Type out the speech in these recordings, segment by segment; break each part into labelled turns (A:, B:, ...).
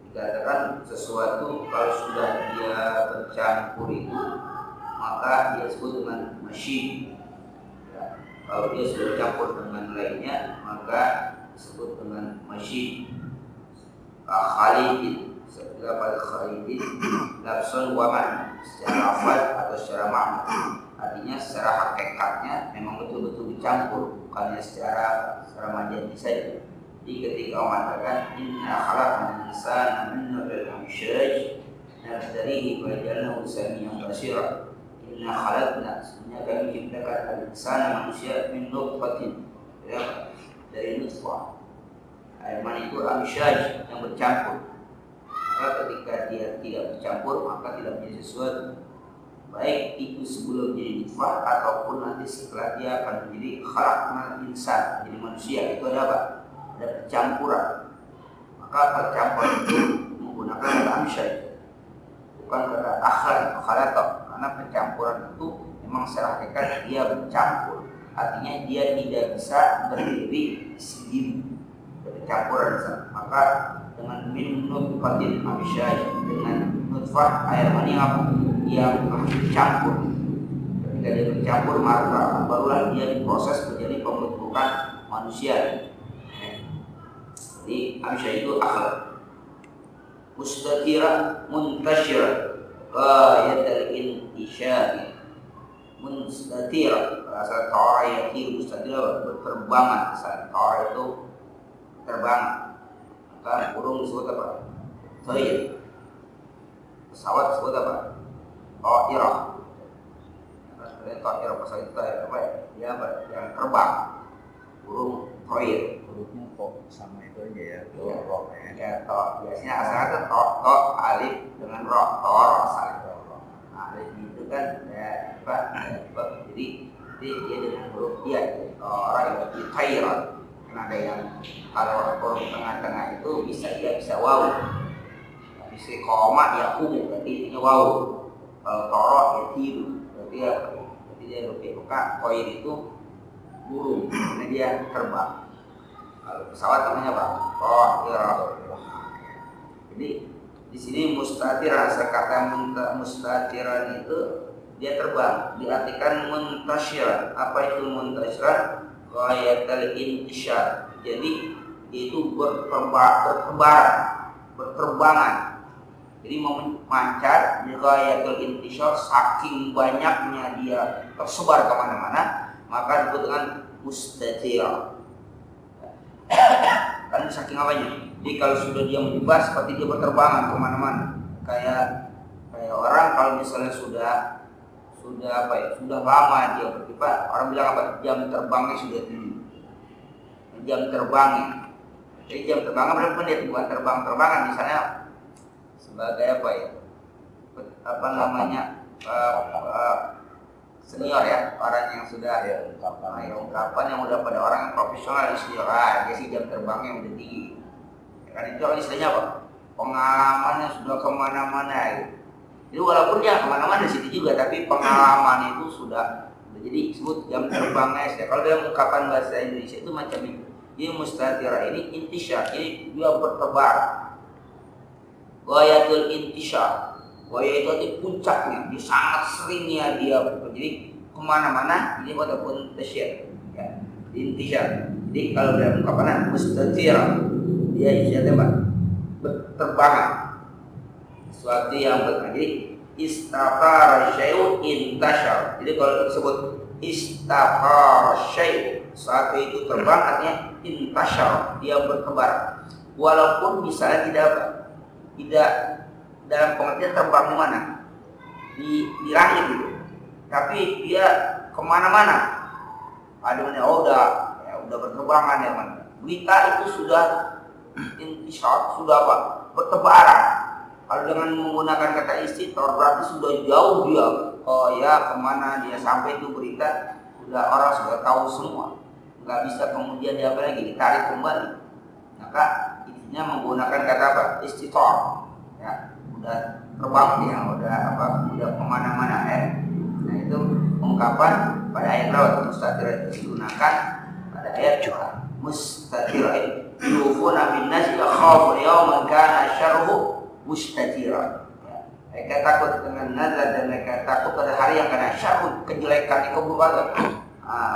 A: Dikatakan sesuatu kalau sudah dia bercampur itu maka dia sebut dengan masyid. Ya, kalau dia sudah campur dengan lainnya maka disebut dengan masyid. Khalidin, setelah pada khalidin, lafzun wa ma'na, secara lafaz atau secara makna. Artinya secara hakikatnya memang betul-betul dicampur, bukannya secara majaz saja. Jadi ketika mengatakan inna khalaqnal insana min nutfatin amsyaj nabtalihi wa ja'alnahu samian basira. Inna khalaqna, sebenarnya kami ciptakan al-insana manusia min nutfatin, ya, dari nutfah. Air mani itu amsyaj, yang bercampur. Maka ketika dia tidak bercampur maka tidak menjadi sesuatu, baik itu sebelum jadi nutfah ataupun nanti setelah dia akan menjadi khalaqnal insan, jadi manusia. Itu ada apa? Ada percampuran. Maka percampuran itu menggunakan kata amsyaj, bukan kata khalaqa, karena percampuran itu memang secara hakikat dia bercampur. Artinya dia tidak bisa berdiri sendiri, bercampuran. Maka dengan min nutfatin amsyaj, dengan nutfah air mani yang bercampur. Ketika dia bercampur maka barulah dia diproses menjadi pembentukan manusia. Jadi amsyaj itu akhlak. Mustatira muntashira qayatul intisyari. Mustatira asal tara yatir, mustatira berterbangan, asal tara itu terbang. Maka burung disebut apa? Tayr. Pesawat disebut apa? Ta'irah. Ta'irah pesawat itu apa ya? Dia apa? Yang terbang. Burung toir.
B: Hurufnya kok sama itu aja ya,
A: Ya,
B: roh ya.
A: ya to. Biasanya asalnya itu to alif dengan roh, tor asalnya. Nah, itu kan ya apa? Jadi dia dengan huruf dia orang yang khairat. Karena ada yang kalau huruf tengah-tengah itu dia bisa waw. Bisa koma ya berarti intinya waw. Kalau toro ya tiru berarti dia lebih peka. Koir itu burung, karena dia terbang. Kalau pesawat namanya apa? Ta'irah. Jadi di sini mustatiran, kata mustatiran itu dia terbang, diartikan muntasyiran. Apa itu muntasyiran? Ghayatul intishar. Jadi itu berterbangan. Jadi memancar di ghayatul intishar, saking banyaknya dia tersebar kemana-mana, maka disebut dengan mustatir. Kan saking apanya? Jadi kalau sudah dia menyebar seperti dia berterbangan kemana-mana. Kayak orang kalau misalnya sudah apa ya? Sudah lama dia berkibar, orang bilang apa? Jam terbangnya sudah tinggi. Jam terbangnya. Jadi jam terbangnya berapa menit? Bukan terbang-terbangan, misalnya sebagai apa ya? Apa namanya? Senior ya, orang yang sudah ungkapan yang udah pada orang yang profesional di senior, dia sih jam terbangnya udah tinggi. Kan itu kan istilahnya apa? Pengalamannya sudah kemana-mana gitu. Jadi walaupun dia kemana-mana di situ juga, tapi pengalaman itu sudah jadi disebut jam terbangnya. Kalau dalam ungkapan bahasa Indonesia itu macam itu. Jadi mustatira ini intisyar, jadi dia bertebar. Ghayatul intisyar. Waya itu di puncaknya, dia sangat seringnya dia jadi kemana-mana. Ini walaupun tasyir, ya, intisyar. Jadi kalau dalam ungkapan mustatira, dia istilahnya apa? Berterbangan. Sesuatu yang jadi istaqara syai'un intashar. Jadi kalau disebut istaqara syai', sesuatu itu terbang artinya intashar, dia bertebar. Walaupun misalnya tidak dalam pengertian terbang di mana? Di langit gitu. Tapi dia kemana-mana. Ada mana? Udah berterbangan ya man. Berita itu sudah intisar, sudah apa? Bertebaran. Kalau dengan menggunakan kata istitor berarti sudah jauh dia. Oh ya, kemana dia sampai itu berita sudah orang sudah tahu semua. Nggak bisa kemudian dia apa lagi ditarik kembali. Maka intinya menggunakan kata apa? Istitor. Ya, udah terbang dia, udah kemana-mana ya. Nah itu ungkapan pada ayat berapa? Mustatira itu digunakan pada ayat mustatira. Yufuna bin nasi akhafu yawman kana syarruhu mustatira. Mereka takut dengan nazar dan mereka takut pada hari yang kena syarruh, kejelekan, keburukan.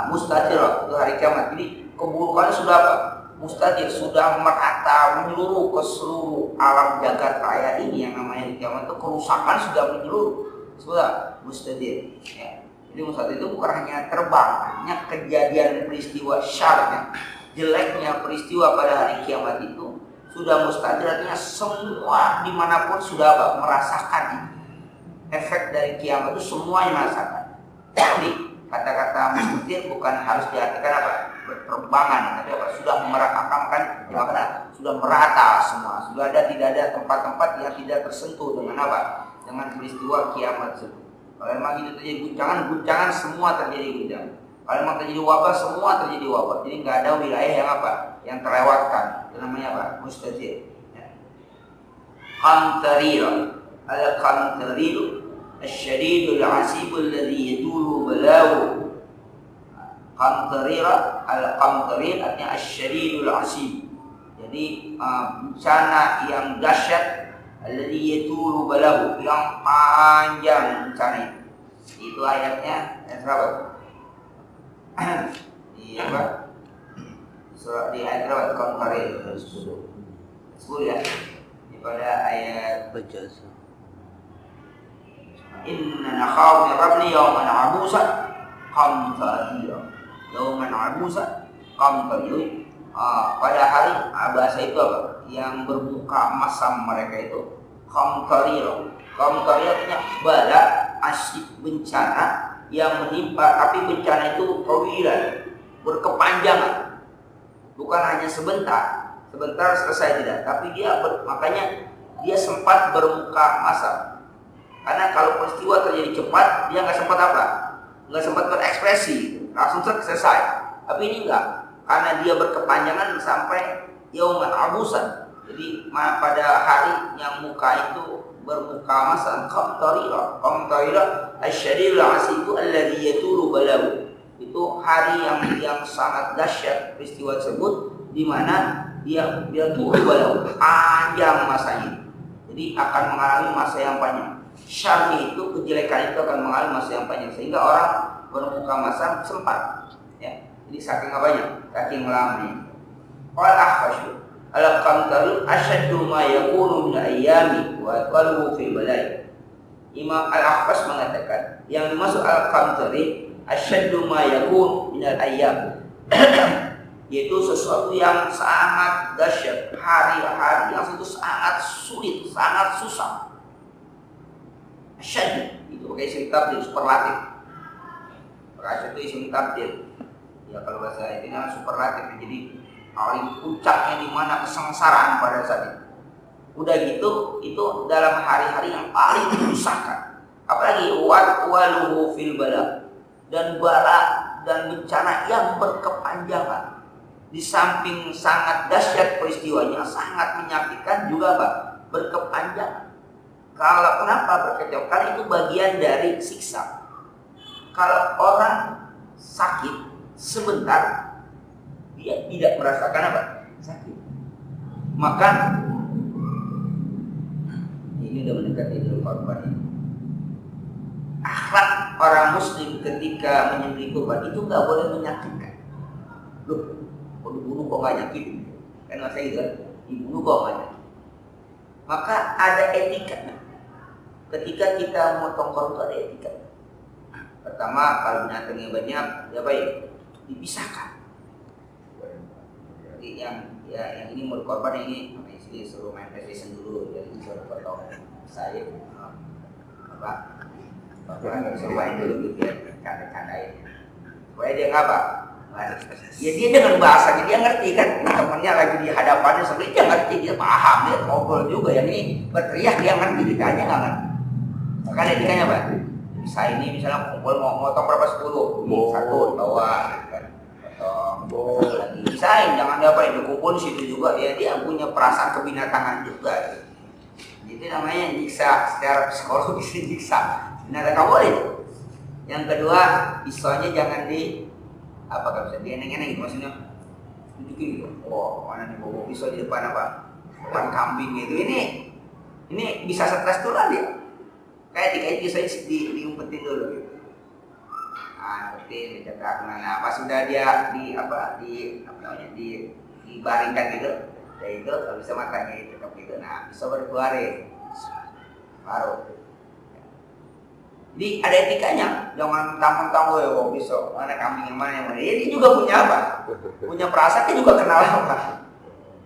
A: Mustatira itu hari kiamat. Jadi keburukan sudah apa? Mustatir, sudah merata menyeluruh ke seluruh alam jagat raya ini yang namanya di kiamat itu, kerusakan sudah menyeluruh, sudah mustatir. Ya. Jadi mustatir itu bukan hanya terbang, hanya kejadian peristiwa syarnya, jeleknya peristiwa pada hari kiamat itu sudah mustatir, artinya semua dimanapun sudah merasakan efek dari kiamat itu, semuanya merasakan. Jadi kata-kata mustatir bukan harus diartikan apa? Berterbangan, tapi apa? Sudah meratakan, sudah merata semua. Sudah tidak ada tempat-tempat yang tidak tersentuh dengan apa? Dengan peristiwa kiamat tersebut. Kalau memang itu terjadi guncangan semua terjadi guncangan. Kalau memang terjadi wabah, semua terjadi wabah. Jadi nggak ada wilayah yang apa? Yang terlewatkan. Itu namanya apa? Mustatir. Ya. Qamtarira. Al-qamtariru al-syadidul asibul ladhi yadulu balahu. Qamtarira, al-qamtarir artinya asyadidul asib. Jadi bencana yang dahsyat, alladhi yatulu balahu, yang panjang bencana itu. Itu ayatnya ayat berapa? Di apa? Surah di ayat berapa? Qamtarir 10 ya. Di pada ayat
B: Bajasa.
A: Inna nakhafu min rabbina yawman 'abusan qamtarira. Yauman abusa qamtariyun. Pada hari bahasa itu apa? Yang bermuka masam mereka itu Qamtarira. Qamtarira artinya bala, asyik, bencana yang menimpa, tapi bencana itu tawilan, berkepanjangan. Bukan hanya sebentar selesai tidak, tapi makanya dia sempat bermuka masam. Karena kalau peristiwa terjadi cepat, dia nggak sempat apa? Nggak sempat berekspresi, langsung selesai. Tapi ini enggak, karena dia berkepanjangan sampai yauman abusan. Jadi pada hari yang muka itu bermuka masam. Qamtarira asyadil asiku alladhi yatulu balahu. Itu hari yang sangat dahsyat peristiwa tersebut, di mana dia tulu balahu, panjang masanya. Jadi akan mengalami masa yang panjang. Syar'i itu, kejelekan itu akan mengalami masa yang panjang, sehingga orang bermuka masam sempat, ya. Jadi saking apanya? Saking lamanya. Qala Akhfashu al-Qamtaru asyaddu ma yakunu min ayyami wa qalbu fil balai. Imam Al-Akhfas mengatakan yang dimaksud al-Qamtari asyaddu ma yakun min al-ayyam yaitu sesuatu yang sangat dahsyat, hari-hari yang itu sangat sulit, sangat susah. Asyaddu itu pakai isim tabdil, superlatif. Asyaddu isim tabdil. Ya kalau bahasa ini superlatif, jadi paling puncaknya di mana kesengsaraan pada saat itu. Udah gitu, itu dalam hari-hari yang paling menyusahkan. Apalagi waluhu fil bala, dan bala dan bencana yang berkepanjangan. Di samping sangat dahsyat peristiwanya, sangat menyakitkan juga Pak, berkepanjangan. Kalau kenapa berkepanjangan? Karena itu bagian dari siksa. Kalau orang sakit sebentar, dia tidak merasakan apa? Sakit. Maka ini udah mendekati Idul Kurban ini. Akhlak orang muslim ketika menyembelih kurban itu nggak boleh menyakitkan. Loh, kalau dibunuh kok nggak nyakitin? Kan masa itu kan, dibunuh kok nggak nyakitin? Maka ada etikanya. Ketika kita memotong korban itu ada etika. Pertama, kalau binatangnya banyak, ya baik, dipisahkan. Jadi yang ini mau korban, yang ini istri suruh main PlayStation dulu, jadi suruh potong saya bapak suruh main dulu gitu ya, canda-candain supaya dia ngapa? Ya dia dengan bahasanya dia ngerti kan, temennya lagi di hadapannya sebenarnya dia ngerti, dia paham, dia ngobrol juga. Yang ini berteriak dia ngerti, ditanya nggak ngerti. Makanya etikanya Pak, saya ini misalnya kumpul mau motong berapa 10, satu bawa kan. Lagi bisain, jangan diapain, dikumpul situ juga, ya dia punya perasaan kebinatangan juga. Itu namanya nyiksa, secara psikologis nyiksa binatang, kamu boleh. Yang kedua, pisaunya jangan di apa, gak bisa dieneng-eneng gitu, maksudnya tunjukin gitu. Oh, mana nih bawa pisau di depan apa, depan kambing gitu. Ini bisa stres dulu dia. Kayak dikait pisaunya diumpetin dulu gitu. Seperti dicetak. Nah, pas sudah dia dibaringkan gitu, ya itu kalau bisa matanya dicetak gitu. Nah, bisa baru keluarin, baru. Jadi ada etikanya, jangan tampang-tampang ya bawa pisau. Mana kambing yang mana yang mana. Dia juga punya apa? Punya perasaan, dia juga kenal apa?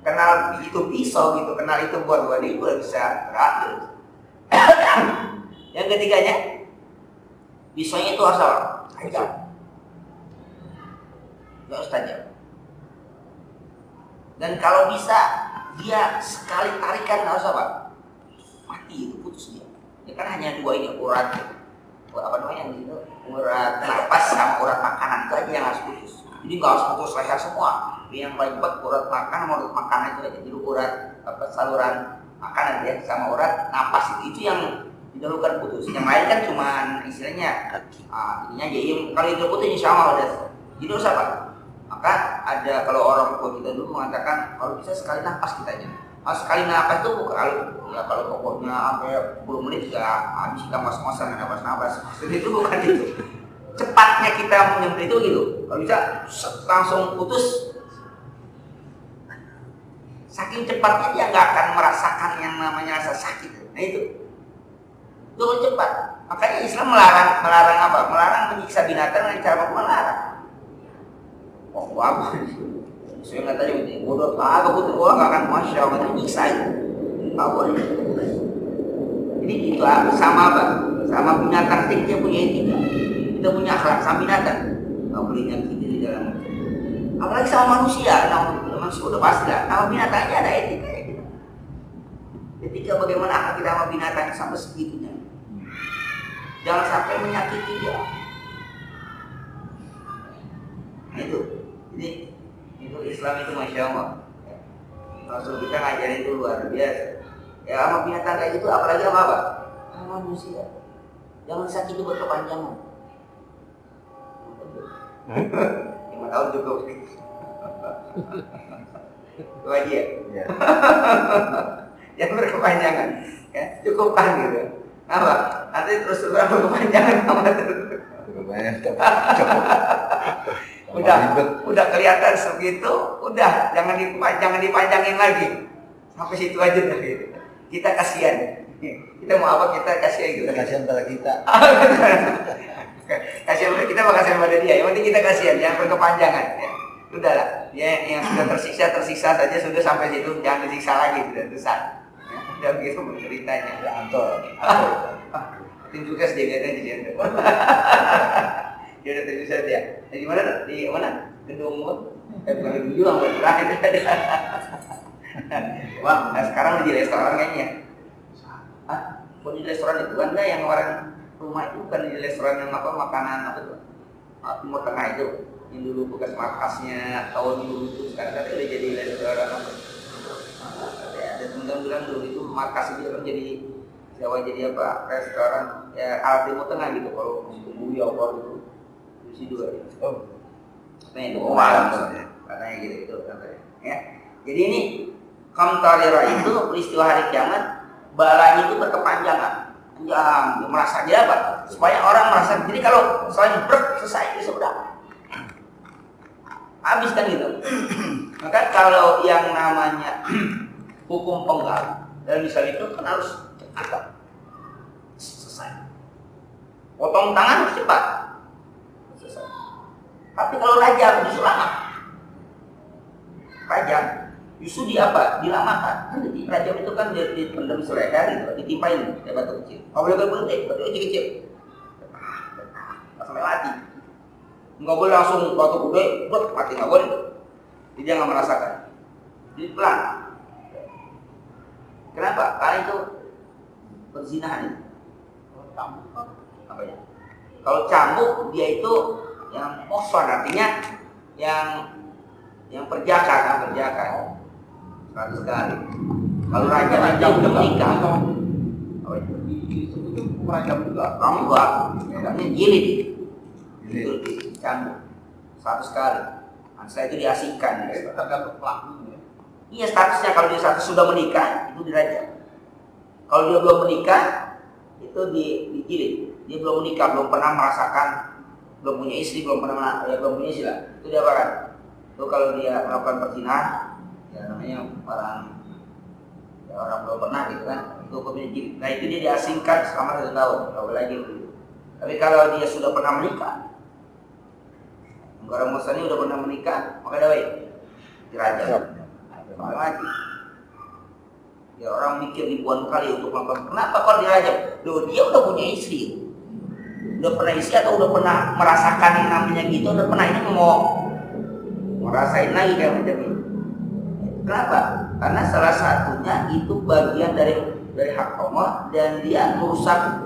A: Kenal itu pisau gitu, kenal itu buat dia juga bisa berakhir. Yang ketiganya, pisaunya itu harus apa? Tajam. Gak harus tajam. Dan kalau bisa dia sekali tarikan harus apa? Mati itu, putus dia. Ya kan hanya dua ini, urat nafas sama urat makanan itu aja yang harus putus. Jadi nggak harus putus leher semua. Yang paling cepat urat makan sama urat makanan itu aja. Jadi urat saluran makanan ya sama urat nafas itu yang didahulukan putus. Yang lain kan cuma istilahnya ininya aja. Kalau itu putus insya Allah udah. Jadi harus apa? Maka ada, kalau orang tua kita dulu mengatakan kalau bisa sekali nafas kita aja. Sekali nafas itu kalau pokoknya sampai 10 menit juga habis kita ngos-ngosan nafas. Jadi itu bukan itu. Cepatnya kita menyembelih itu gitu. Kalau bisa langsung putus. Saking cepatnya dia nggak akan merasakan yang namanya rasa sakit. Nah itu cepat. Makanya Islam melarang apa? Melarang menyiksa binatang dengan cara melarang. Oh, apa? Saya nggak tanya bodoh, aku tuh nggak akan masya Allah nyiksa itu. Nggak boleh. Jadi itu sama apa? Sama binatang, kita punya etika, kita punya akhlak sama binatang. Nggak boleh nyakiti di dalam. Apalagi sama manusia, manusia udah pasti lah. Sama binatangnya ada etika ya kita. Etika bagaimana akhlak kita sama binatang sampai segitunya. Jangan sampai menyakiti dia. Nah, jadi itu Islam itu masya Allah. Rasul kita ngajarin itu luar biasa. Ya sama binatang kayak gitu, apalagi sama apa? Sama manusia. Jangan sakit itu berkepanjangan. 5 tahun cukup sih. Itu aja ya. Jangan berkepanjangan. Ya, cukupkan gitu. Apa? Nanti terus berkepanjangan sama terus. Udah kelihatan segitu, udah jangan dipanjangin lagi. Sampai situ aja dah gitu. Kita kasihan. Kita mau apa kita kasihan gitu.
B: Kasihan pada kita.
A: Kasihan pada kita, kasihan pada dia. Yang penting kita kasihan, jangan berkepanjangan. Ya. Udahlah, dia yang sudah tersiksa saja sudah sampai situ, jangan disiksa lagi, sudah besar. Ya, udah begitu ceritanya.
B: Ya Anto.
A: Tim tugas dia ada di situ. Dia udah terbiasa dia. Di mana? Di mana? Gedung bukan gedung juang, terakhir ada. Wah, nah sekarang di restoran kayaknya. Hah? Kok di restoran itu kan yang orang rumah itu bukan di restoran yang apa makanan apa tuh? Timur Tengah itu. Yang dulu bekas markasnya tahun dulu itu sekarang kan udah jadi restoran apa? Ada teman-teman bilang dulu itu markas itu kan jadi Jawa jadi apa? Restoran ya ala Timur Tengah gitu kalau tunggu ya apa gitu. Di dua ya. Oh. Nah itu katanya gitu katanya. Ya. Jadi ini Kamtarira itu peristiwa hari kiamat, balanya itu berkepanjangan. Yang merasa dia apa? Supaya orang merasa. Jadi kalau selain selesai itu sudah habis kan gitu. Maka kalau yang namanya hukum penggal dan misal itu kan harus cepat selesai. Potong tangan harus cepat selesai. Tapi kalau rajam justru lama. Rajam justru di apa? Dilamakan. Kan di rajam itu kan dipendam seleher gitu, ditimpain kayak batu kecil. Kalau boleh berhenti, batu kecil. Sampai mati. Nggak boleh langsung batu gede, mati nggak boleh. Jadi dia nggak merasakan. Jadi pelan. Kenapa? Karena itu perzinahan itu. Kalau cambuk apa ya? Kalau cambuk dia itu yang mosor artinya yang perjaka kan perjaka. 100 kali. Kalau raja udah menikah. Oh itu merajam juga. Kamu enggak. Katanya jilid. Itu cambuk 100 kali. Setelah itu diasingkan. Tergantung pelakunya. Iya statusnya kalau dia status sudah menikah itu dirajam. Kalau dia belum menikah itu dijilid. Dia belum menikah, belum pernah merasakan, belum punya istri, belum punya istri lah. Itu dia apakan? Itu kalau dia melakukan perzinahan, ya namanya orang belum pernah gitu kan, itu hukumnya jilid. Nah itu dia diasingkan selama 1 tahun, nggak boleh lagi gitu. Tapi kalau dia sudah pernah menikah, orang Muslim udah pernah menikah, maka dawai dirajam. Lagi. Ya orang mikir ribuan kali untuk melakukan. Kenapa kok dirajam? Loh dia udah punya istri, udah pernah istri atau udah pernah merasakan yang namanya gitu, udah pernah ini mau ngerasain lagi kayak macam ini. Kenapa? Karena salah satunya itu bagian dari hak Allah dan dia merusak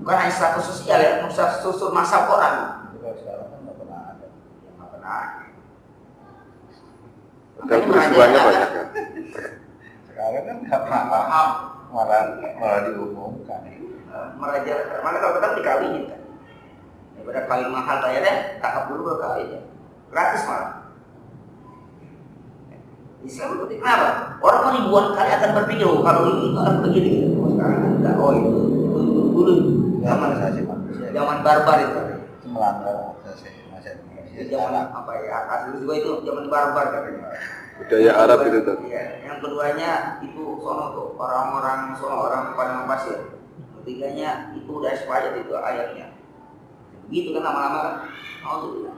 A: bukan hanya status sosial ya, merusak struktur masa orang.
B: Sekarang kan nggak pernah ada.
A: Nggak pernah.
C: Dan peristiwanya banyak kan.
B: Sekarang kan nggak paham, malah diumumkan.
A: Mana kalau tetap dikawinin kan? Daripada kawin mahal bayarnya, tangkap dulu baru kawin ya. Gratis malah. Islam itu kenapa? Orang ribuan kali akan berpikir, oh, kalau ini akan begini. Sekarang kan enggak. Oh itu dulu zaman barbar itu.
B: Melanggar asasi manusia.
A: Zaman apa ya? Asli juga itu zaman barbar katanya.
C: Budaya Arab itu tuh.
A: Iya. Yang keduanya itu sono tuh orang-orang sono orang padang pasir. Ketiganya itu udah expired itu ayatnya. Gitu kan lama-lama kan. Alhamdulillah.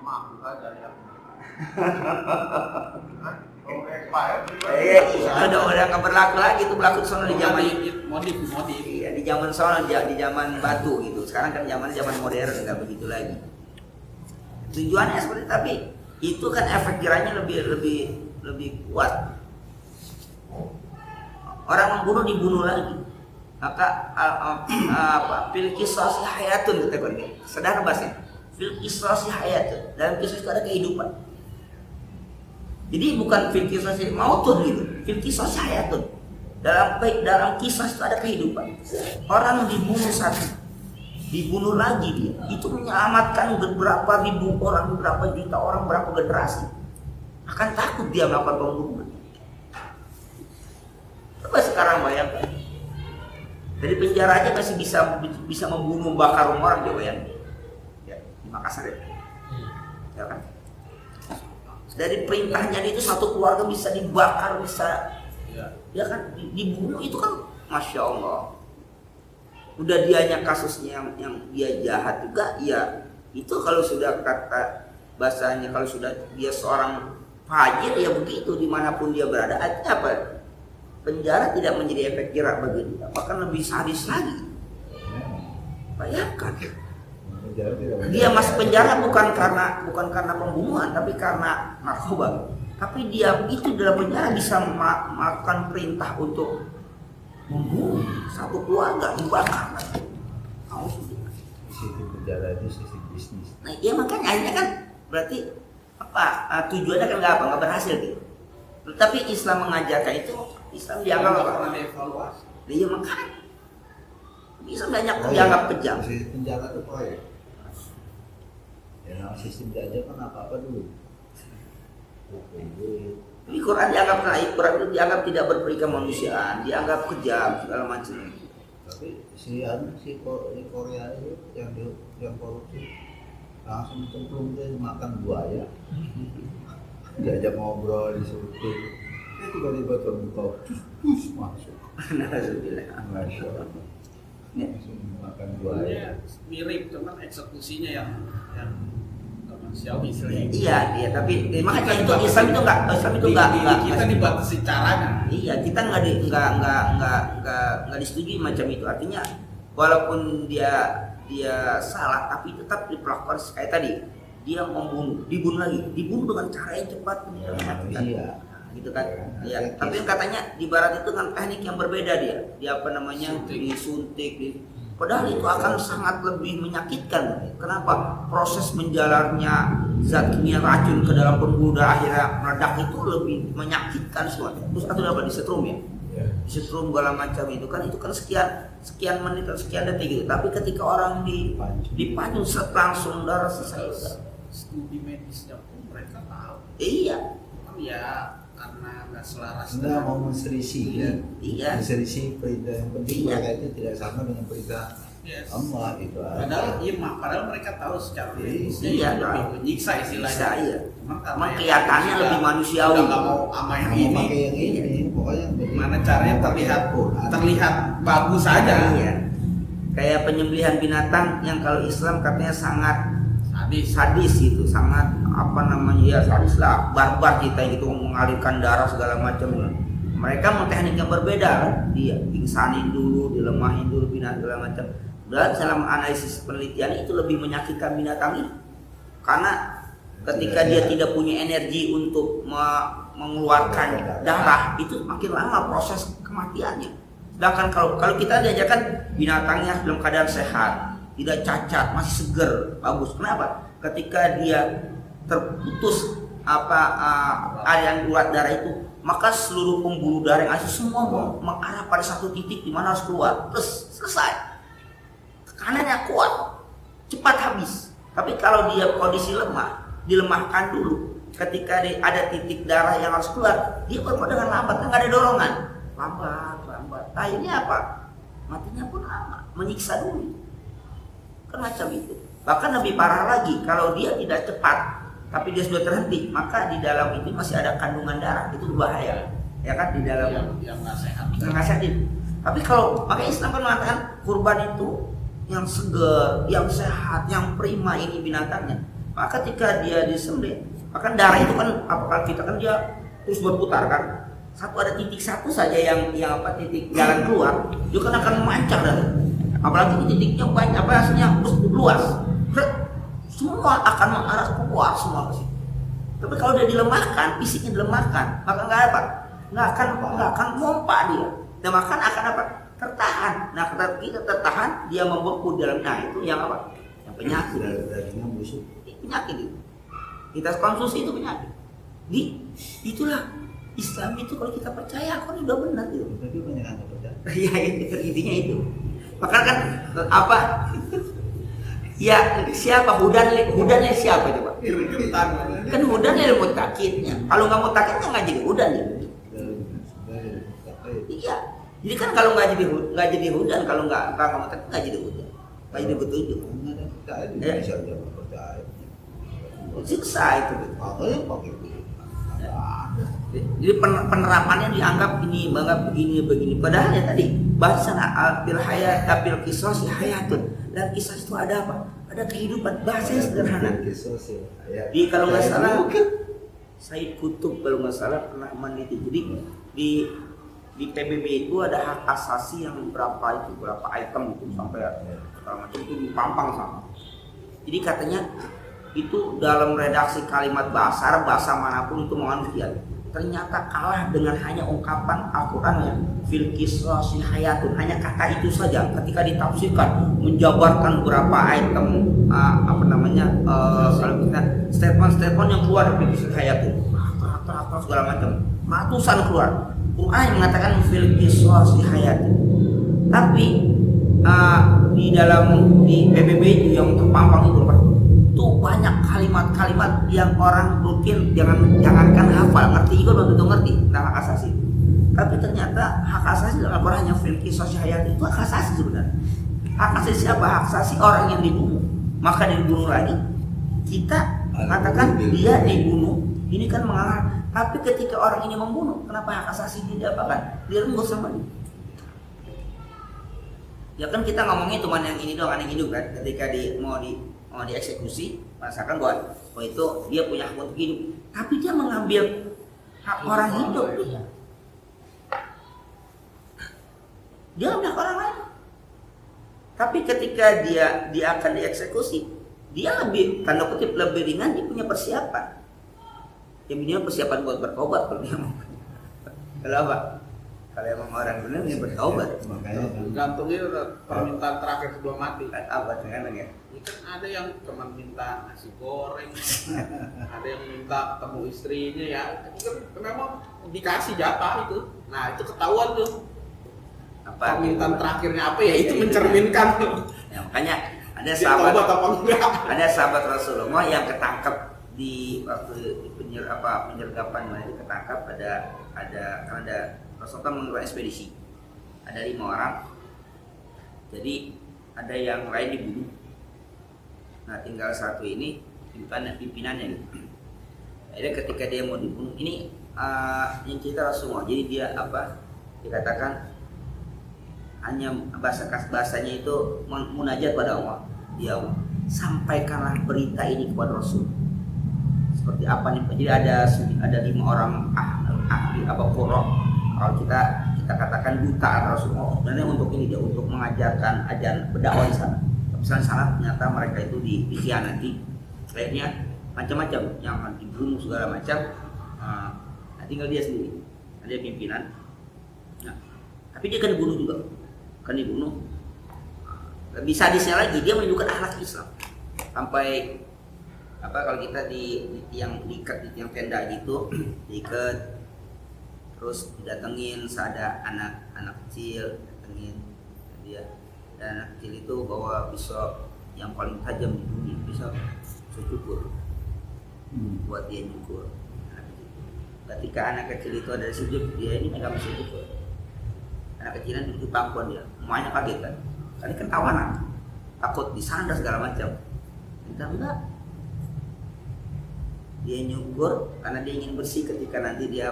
A: Maaf juga dari udah nggak berlaku lagi, itu berlaku di sana di zaman
D: modif.
A: iya, di zaman sana, di zaman batu gitu. Sekarang kan zaman modern, nggak begitu lagi. Tujuannya seperti, tapi itu kan efek jerahnya lebih kuat. Orang membunuh dibunuh lagi. Maka fil qisas hayatun, kata Quran. Sederhana bahasanya. Fil qisas hayatun. Dalam kisah itu ada kehidupan. Jadi bukan fil qisas mautun gitu. Fil qisas hayatun. Dalam kisah itu ada kehidupan. Orang dibunuh satu, dibunuh lagi dia. Itu menyelamatkan beberapa ribu orang, beberapa juta orang, berapa generasi. Akan takut dia melakukan pembunuhan. Coba sekarang bayangkan. Dari penjara aja masih bisa membunuh, bakar rumah orang, coba bayangkan. Ya, di Makassar ya. Ya kan? Dari perintahnya itu satu keluarga bisa dibakar, bisa ya kan, dibunuh. Itu kan Masya Allah. Udah dianya kasusnya yang dia jahat juga, ya itu kalau sudah kata bahasanya, kalau sudah dia seorang fajir, ya begitu dimanapun dia berada. Artinya apa? Penjara tidak menjadi efek jerak bagi dia, bahkan lebih sadis lagi. Bayangkan, dia masuk penjara bukan karena pembunuhan, tapi karena narkoba. Tapi dia itu dalam penjara bisa melakukan perintah untuk membunuh satu keluarga, dibakar.
B: Sisi penjara itu sisi bisnis.
A: Nah, ya makanya akhirnya kan berarti tujuannya kan nggak berhasil gitu. Tetapi Islam mengajarkan itu, Islam dianggap apa?
D: Evaluasi.
A: Iya makanya Islam banyak dianggap kejam.
B: Sisi penjara itu proyek. Ya, sistem jajah kan apa dulu.
A: Tapi Quran dianggap tidak berperi kemanusiaan, dianggap kejam segala macam.
B: Tapi si Korea itu yang korupsi langsung cemplung dia makan buaya. Diajak ngobrol, disuntik, tiba-tiba terbuka, masuk.
A: Alhamdulillah.
B: Masya Allah. Langsung makan buaya.
D: Mirip, cuman eksekusinya yang manusiawi istilahnya.
A: Iya, tapi makanya itu Islam itu enggak
D: kita dibatasi caranya.
A: Iya, kita enggak disetujui macam itu. Artinya walaupun dia salah, tapi tetap diperlakukan kayak tadi. Dia dibunuh dengan cara yang cepat,
B: Iya.
A: gitu kan? Ya. Tapi katanya di Barat itu kan teknik yang berbeda dia apa namanya, disuntik. Padahal itu akan sangat lebih menyakitkan. Kenapa? Proses menjalarnya zat kimia racun ke dalam pembuluh darah akhirnya meledak itu lebih menyakitkan semua. Terus atau apa disetrum ya? Disetrum segala macam itu kan sekian menit atau sekian detik gitu. Tapi ketika orang dipancung langsung darah selesai.
D: Studi medisnya pun mereka tahu.
A: Iya.
D: Kan ya karena nggak selaras.
B: Nggak mau menselisih kan?
A: Iya.
B: Menselisih perintah yang penting
A: Iya.
B: mereka itu tidak sama dengan perintah Allah itu.
D: Padahal mereka tahu secara medisnya
A: Iya,
D: itu lebih menyiksa istilahnya.
A: Iya.
D: Cuma karena
A: Emang
D: yang
A: kelihatannya
D: sudah-
A: lebih manusiawi.
D: sudah nggak mau sama yang
B: Mau
D: ini.
B: pakai yang ini, pokoknya
D: Gimana caranya terlihat bagus saja.
A: Iya. Kayak penyembelihan binatang yang kalau Islam katanya sangat
D: Sadis.
A: gitu, sangat sadis lah, barbar kita gitu, mengalirkan darah segala macam. Mereka mau teknik yang berbeda kan, dia pingsanin dulu, dilemahin dulu binatang segala macam. Dan dalam analisis penelitian itu lebih menyakitkan binatang ini, karena ketika dia tidak punya energi untuk mengeluarkan darah, itu makin lama proses kematiannya. Sedangkan kalau kita diajarkan binatangnya dalam keadaan sehat, tidak cacat, masih seger, bagus. Kenapa? Ketika dia terputus aliran urat darah itu, maka seluruh pembuluh darah yang ada semua mengarah pada satu titik di mana harus keluar. Terus selesai. Tekanannya kuat, cepat habis. Tapi kalau dia kondisi lemah, dilemahkan dulu. Ketika ada titik darah yang harus keluar, dia berbuat dengan lambat, kan nggak ada dorongan. Lambat. Akhirnya apa? Matinya pun lama, menyiksa dulu. Kan macam itu. Bahkan lebih parah lagi, kalau dia tidak cepat, tapi dia sudah terhenti, maka di dalam itu masih ada kandungan darah, itu bahaya. Ya kan, di dalam
D: yang nggak sehat.
A: nggak sehat. Tapi kalau pakai Islam kan mengatakan kurban itu yang segar, yang sehat, yang prima ini binatangnya. Maka ketika dia disembelih, maka darah itu kan apakah kita kan dia terus berputar kan. Ada titik satu saja yang titik jalan keluar, dia kan akan memancar dari. Apalagi titiknya banyak hasilnya luas. Semua akan mengarah keluar semua ke situ. Tapi kalau dia dilemahkan, fisiknya dilemahkan, maka nggak akan mompa dia. Dan makan akan tertahan. Nah, kita tertahan, dia membeku dalamnya itu yang yang penyakit.
B: Dagingnya busuk.
A: Penyakit itu. Kita konsumsi itu penyakit. Itulah Islam itu kalau kita percaya kan udah benar gitu.
B: Tapi banyak yang nggak percaya.
A: Iya, itu intinya itu. Maka kan ya siapa hudannya siapa coba? Kan hudannya ilmu takitnya. Kalau nggak mau takitnya nggak jadi hudan ya. Iya. Jadi kan kalau nggak jadi hudan, kalau nggak mau takit nggak jadi hudan, nggak jadi petunjuk.
B: Indonesia aja nggak percaya.
A: Siksa itu.
B: Makanya pakai
A: Jadi penerapannya dianggap begini. Padahal ya tadi bahasa bil hayat bil qisas hayatun. Dan kisah itu ada apa? Ada kehidupan. Bahasanya sederhana. Di kalau nggak salah Said Kutub kalau nggak salah pernah meneliti. Jadi di PBB itu ada hak asasi yang berapa item itu sampai macam itu dipampang sama. Jadi katanya itu dalam redaksi kalimat bahasa manapun itu manusia ternyata kalah dengan hanya ungkapan Al-Quran yang fil qisasi hayatun, hanya kata itu saja ketika ditafsirkan menjabarkan berapa item statement yang keluar dari qisasi hayatun segala macam ratusan keluar. Quran yang mengatakan fil qisasi hayatun, tapi di PBB itu yang terpampang itu banyak kalimat-kalimat yang orang mungkin jangankan hafal, ngerti juga belum tentu ngerti tentang hak asasi. Tapi ternyata hak asasi dalam Al-Quran yang fil qisasi hayatun itu hak asasi sebenarnya. Hak asasi siapa? Hak asasi orang yang dibunuh, maka dibunuh lagi. Kita katakan dia dibunuh, ini kan mengalah. Tapi ketika orang ini membunuh, kenapa hak asasi dia diapakan? Direnggut sama dia. Ya kan kita ngomongnya cuma yang ini doang, yang hidup kan. Ketika mau dieksekusi, merasakan bahwa itu dia punya hak untuk hidup. Tapi dia mengambil hak orang hidup. Dia ambil hak orang lain. Tapi ketika dia akan dieksekusi, dia lebih tanda kutip lebih ringan, dia punya persiapan. Dia punya persiapan buat bertobat kalau dia mau. Kalau apa? Kalau emang orang benar dia bertobat.
B: Makanya
D: Gantungnya permintaan terakhir sebelum mati.
A: Apa dengan ya?
D: Kan ada yang cuma minta nasi goreng, ada yang minta ketemu istrinya ya. Itu kan memang dikasih jatah itu. Nah itu ketahuan tuh. Permintaan terakhirnya apa ya? Itu mencerminkan.
A: Ya, makanya ada sahabat Rasulullah yang ketangkep di waktu penyergapan itu ketangkap ada Rasulullah mengeluarkan ekspedisi. Ada 5 orang. Jadi ada yang lain dibunuh. Nah tinggal satu ini pimpinannya gitu. Akhirnya ketika dia mau dibunuh ini yang cerita Rasulullah. Jadi dia dikatakan hanya bahasanya itu munajat pada Allah. Dia sampaikanlah berita ini kepada Rasul. Seperti apa nih? Jadi ada 5 orang ahli qurra. Kalau kita katakan duta Rasulullah. Sebenarnya untuk ini dia untuk mengajarkan ajaran berdakwah di sana. Misalnya salah ternyata mereka itu dikhianati. Akhirnya macam-macam yang dibunuh segala macam. Nah, tinggal dia sendiri. Dia pimpinan. Nah, tapi dia kan dibunuh juga. Kan dibunuh. Lebih sadisnya lagi dia menunjukkan akhlak Islam. Sampai kalau kita diikat di tiang tenda gitu, diikat terus didatengin ada anak kecil datengin dia, dan anak kecil itu bawa pisau yang paling tajam di dunia, pisau cukur buat dia nyukur. Ketika anak kecil itu ada di sujud, dia ini megang pisau cukur. Anak kecilnya duduk di pangkuan dia, semuanya kaget kan, kali kan tawanan, takut disandar segala macam. Enggak, dia nyukur karena dia ingin bersih ketika nanti dia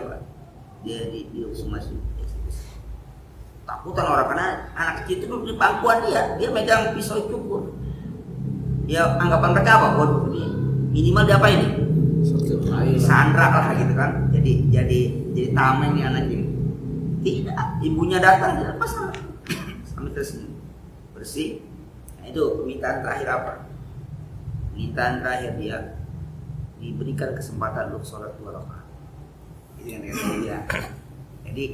A: dihukum mati. Takutan orang karena anak kecil itu duduk di pangkuan dia megang pisau cukur. Ya anggapan mereka apa? Waduh, ini minimal dia apa ini? Sandra lah gitu kan. jadi tameng nih anaknya. Tidak, ibunya datang tidak masalah. Sampai tersenyum bersih. Nah, itu permintaan terakhir apa? Permintaan terakhir dia diberikan kesempatan untuk sholat 2 rakaat. Itu yang dia. Jadi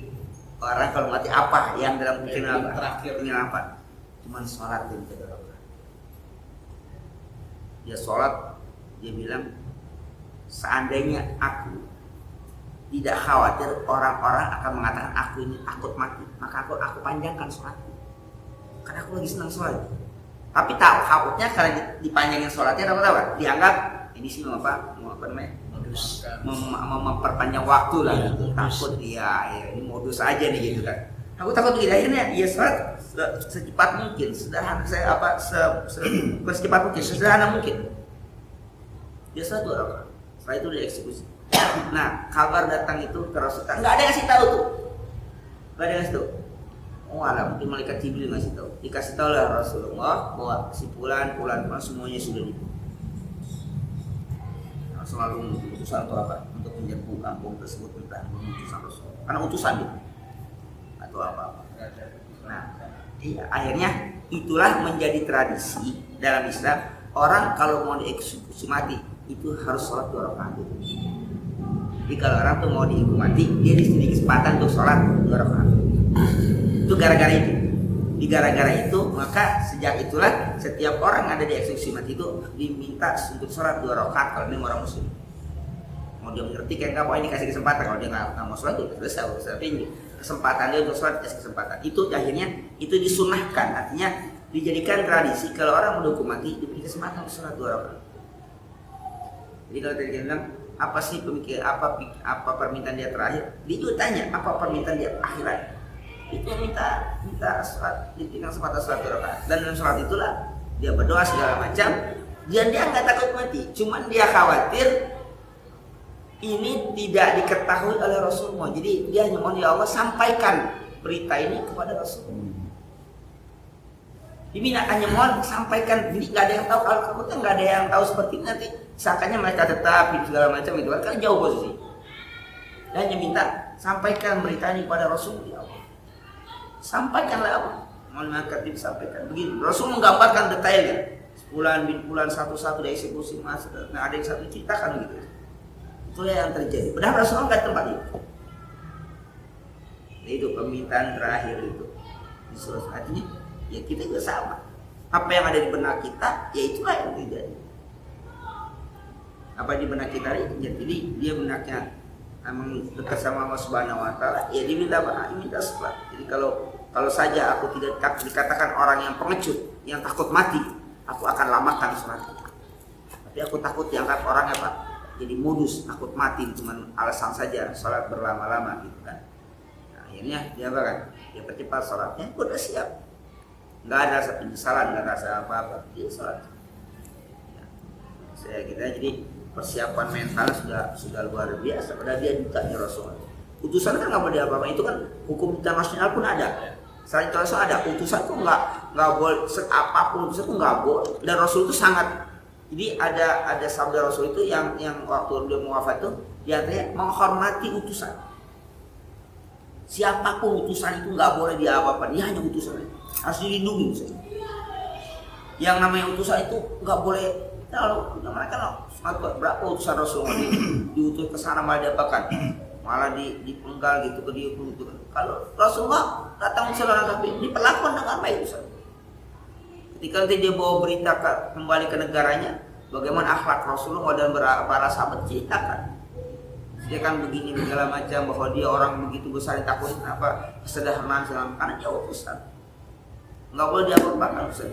A: orang kalau mati apa yang dalam pikiran apa?
D: Terakhir
A: Ini apa? Cuman sholat dia minta 2 rakaat. Dia sholat, dia bilang seandainya aku tidak khawatir orang-orang akan mengatakan aku ini takut mati, maka aku panjangkan sholatku. Karena aku lagi senang sholat. Tapi takutnya karena dipanjangin sholatnya apa? Dianggap ini sih mau apa namanya? Memperpanjang waktu lah. Takut ya ini modus aja nih gitu kan. Aku takut akhirnya dia sholat secepat mungkin, sederhana secepat mungkin, sederhana mungkin. Dia sholat 2 rakaat. Setelah itu dieksekusi. Nah, kabar datang itu ke Rasulullah. Nggak ada yang ngasih tahu tuh. Nggak ada yang ngasih tahu. Oh alah, mungkin malaikat Jibril ngasih tahu. Dikasih tahu lah Rasulullah bahwa si pulan semuanya sudah di. Selalu utusan atau apa? Untuk menjemput kampung tersebut tentang utusan Rasul. Karena utusan itu atau apa-apa. Nah, akhirnya itulah menjadi tradisi dalam Islam. Orang kalau mau dieksekusi mati itu harus sholat 2 rakaat. Jadi kalau orang tuh mau dihukum mati, dia diberi kesempatan untuk sholat 2 rakaat. Itu gara-gara itu. Di gara-gara itu, maka sejak itulah setiap orang ada di eksekusi mati itu diminta untuk sholat 2 rakaat kalau dia orang muslim. Mau dia mengerti kan nggak, ini kasih kesempatan. Kalau dia nggak mau sholat itu selesai. Tapi kesempatan dia untuk sholat kasih kesempatan. Itu akhirnya itu disunahkan, artinya dijadikan tradisi kalau orang mau dihukum mati diberi kesempatan untuk sholat 2 rakaat. Jadi kalau tadi dia bilang apa sih apa permintaan dia terakhir? Dia juga tanya apa permintaan dia akhirat. Itu minta sholat, diberikan kesempatan sholat 2 rakaat. Dan dalam sholat itulah dia berdoa segala macam. Dia nggak takut mati, cuman dia khawatir ini tidak diketahui oleh Rasulullah. Jadi dia hanya mohon ya Allah sampaikan berita ini kepada Rasulullah. Ini hanya mohon sampaikan, ini nggak ada yang tahu, kalau kamu tuh nggak ada yang tahu seperti ini nanti sangkanya mereka tetap segala macam itu kan jauh posisi. Dan hanya minta sampaikan berita ini kepada Rasul ya Allah. Sampaikanlah apa? Mohon maaf disampaikan. Begini, Rasul menggambarkan detailnya. Sebulan bin bulan satu-satu dieksekusi mas, nah ada yang satu ceritakan gitu. Itulah yang terjadi. Padahal Rasulullah nggak tempat itu. Nah, itu permintaan terakhir itu. Disuruh artinya ya kita juga sama. Apa yang ada di benak kita, ya itulah yang terjadi. Apa di benak kita itu, jadi dia benaknya emang dekat sama Allah Subhanahu Wa Taala, ya diminta apa? Diminta sholat. Jadi kalau saja aku tidak dikatakan orang yang pengecut, yang takut mati, aku akan lamakan sholat. Tapi aku takut dianggap orang apa? Jadi modus takut mati, cuma alasan saja sholat berlama-lama gitu kan. Nah, akhirnya dia apa kan? Dia percepat sholatnya, udah siap. Nggak ada rasa penyesalan, nggak ada rasa apa-apa, dia sholat. Ya. Kita jadi persiapan mental sudah luar biasa. Padahal dia dutanya Rasul. Utusan kan nggak boleh apa-apa. Itu kan hukum internasional pun ada. Selain itu ada utusan tuh nggak boleh apapun utusan tuh nggak boleh. Dan Rasul itu sangat. Jadi ada sabda Rasul itu yang waktu dia mau wafat itu dia menghormati utusan. Siapapun utusan itu nggak boleh dia apa-apa. Dia hanya utusan. Harus dilindungi misalnya. Yang namanya utusan itu nggak boleh. Kalau mereka berapa utusan Rasulullah diutus ke sana malah diapakan, malah dipenggal gitu ke dia gitu. Kalau Rasulullah datang misalnya tapi diperlakukan dengan baik Ustaz. Ketika nanti dia bawa berita kembali ke negaranya, bagaimana akhlak Rasulullah dan para sahabat ceritakan. Dia kan begini segala macam bahwa dia orang begitu besar ditakutin apa kesederhanaan segala karena dia utusan. Nggak boleh diapa-apakan Ustaz.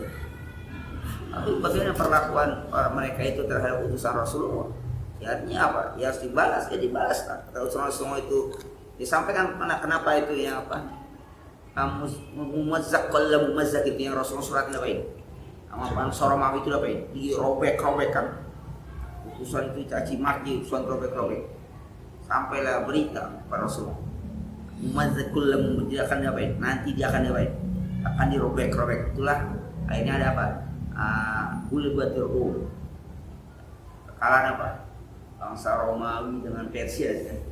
A: Tapi bagaimana perlakuan mereka itu terhadap utusan Rasulullah? Ya artinya apa? Ya harus dibalas, ya dibalas lah. Kata utusan Rasulullah itu disampaikan kenapa itu yang apa? Mumazzaq qalla mumazzaq itu yang Rasulullah surat apa ini? Sama Soromah itu apa ini? Dirobek-robekan. Utusan itu caci maki, utusan robek-robek. Sampailah berita kepada Rasulullah. Mumazzaq qalla mumazzaq akan apa ini? Nanti dia akan apa ini? Akan dirobek-robek. Itulah akhirnya ada apa? Kekalahan apa? Bangsa Romawi dengan Persia kan?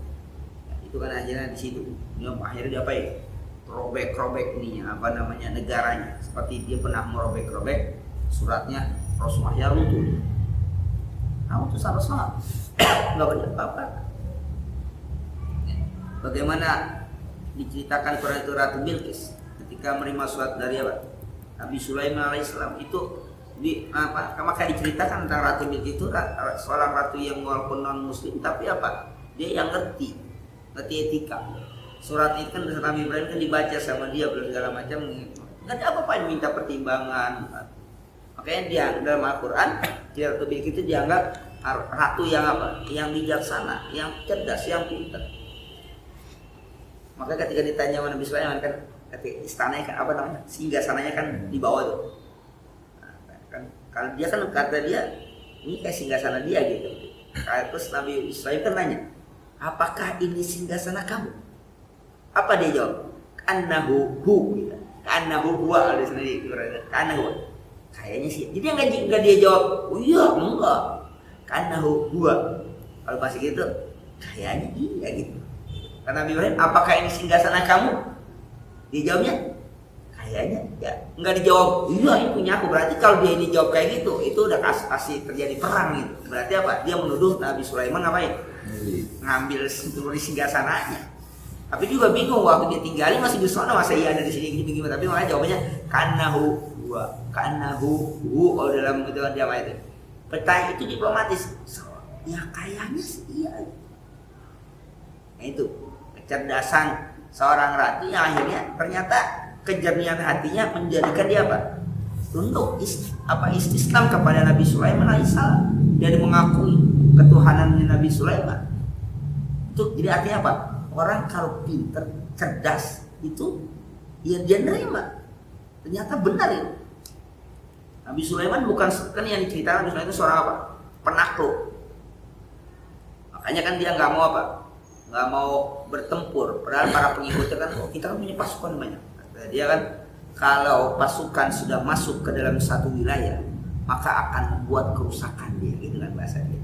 A: Itu kan akhirnya di situ. Akhirnya dia apa ya? Robek-robek ininya, apa namanya, negaranya. Seperti dia pernah merobek-robek suratnya Rasulullah, ya runtuh. Kamu tuh sama-sama nggak boleh apa-apa. Bagaimana diceritakan Quran itu Ratu Bilqis ketika menerima surat dari apa? Nabi Sulaiman alaihissalam itu maka diceritakan tentang Ratu Bilqis itu seorang ratu yang walaupun non muslim tapi apa? Dia yang ngerti etika. Surat itu kan Nabi Ibrahim kan dibaca sama dia segala macam. Nggak ada apa-apa yang minta pertimbangan. Makanya dia dalam Al-Quran Ratu Bilqis itu dianggap ratu yang apa? Yang bijaksana, yang cerdas, yang pintar. Maka ketika ditanya sama Nabi Sulaiman kan, istananya kan apa namanya? Singgasananya kan di bawah tuh. Nah, kan kalau dia kan kata dia ini kayak singgasana dia gitu. Terus Nabi Sulaiman kan nanya, apakah ini singgasana kamu? Apa dia jawab? Annahu hu gitu. Annahu huwa ada sendiri annahu. Kayaknya sih. Jadi enggak dia jawab, "Oh iya, enggak." Annahu huwa. Kalau bahasa gitu, kayaknya iya gitu. Karena Nabi Ibrahim, apakah ini singgasana kamu? Dia jawabnya, kayaknya ya. Enggak dijawab, iya ini punya aku. Berarti kalau dia ini jawab kayak gitu, itu udah pasti terjadi perang gitu. Berarti apa? Dia menuduh Nabi Sulaiman ngapain? Ngambil singgasananya. Tapi juga bingung waktu dia tinggalin masih di sana, masa iya ada di sini gini. Tapi makanya jawabannya kanahu huwa, kanahu hu. Kalau dalam itu jamaah itu, pertanyaan itu diplomatis. Ya kayaknya sih iya. Nah itu kecerdasan seorang ratu yang akhirnya ternyata kejernihan hatinya menjadikan dia apa? Tunduk Islam kepada Nabi Sulaiman alaihissalam dan mengakui ketuhanannya Nabi Sulaiman. Itu jadi artinya apa? Orang kalau pinter, cerdas itu ya dia nerima. Ternyata benar itu. Nabi Sulaiman bukan kan yang diceritakan Nabi Sulaiman itu seorang apa? Penakluk. Makanya kan dia nggak mau apa? Nggak mau bertempur. Padahal para pengikutnya kan, kita kan punya pasukan banyak. Dia kan kalau pasukan sudah masuk ke dalam satu wilayah, maka akan membuat kerusakan dia, gitu kan bahasa dia.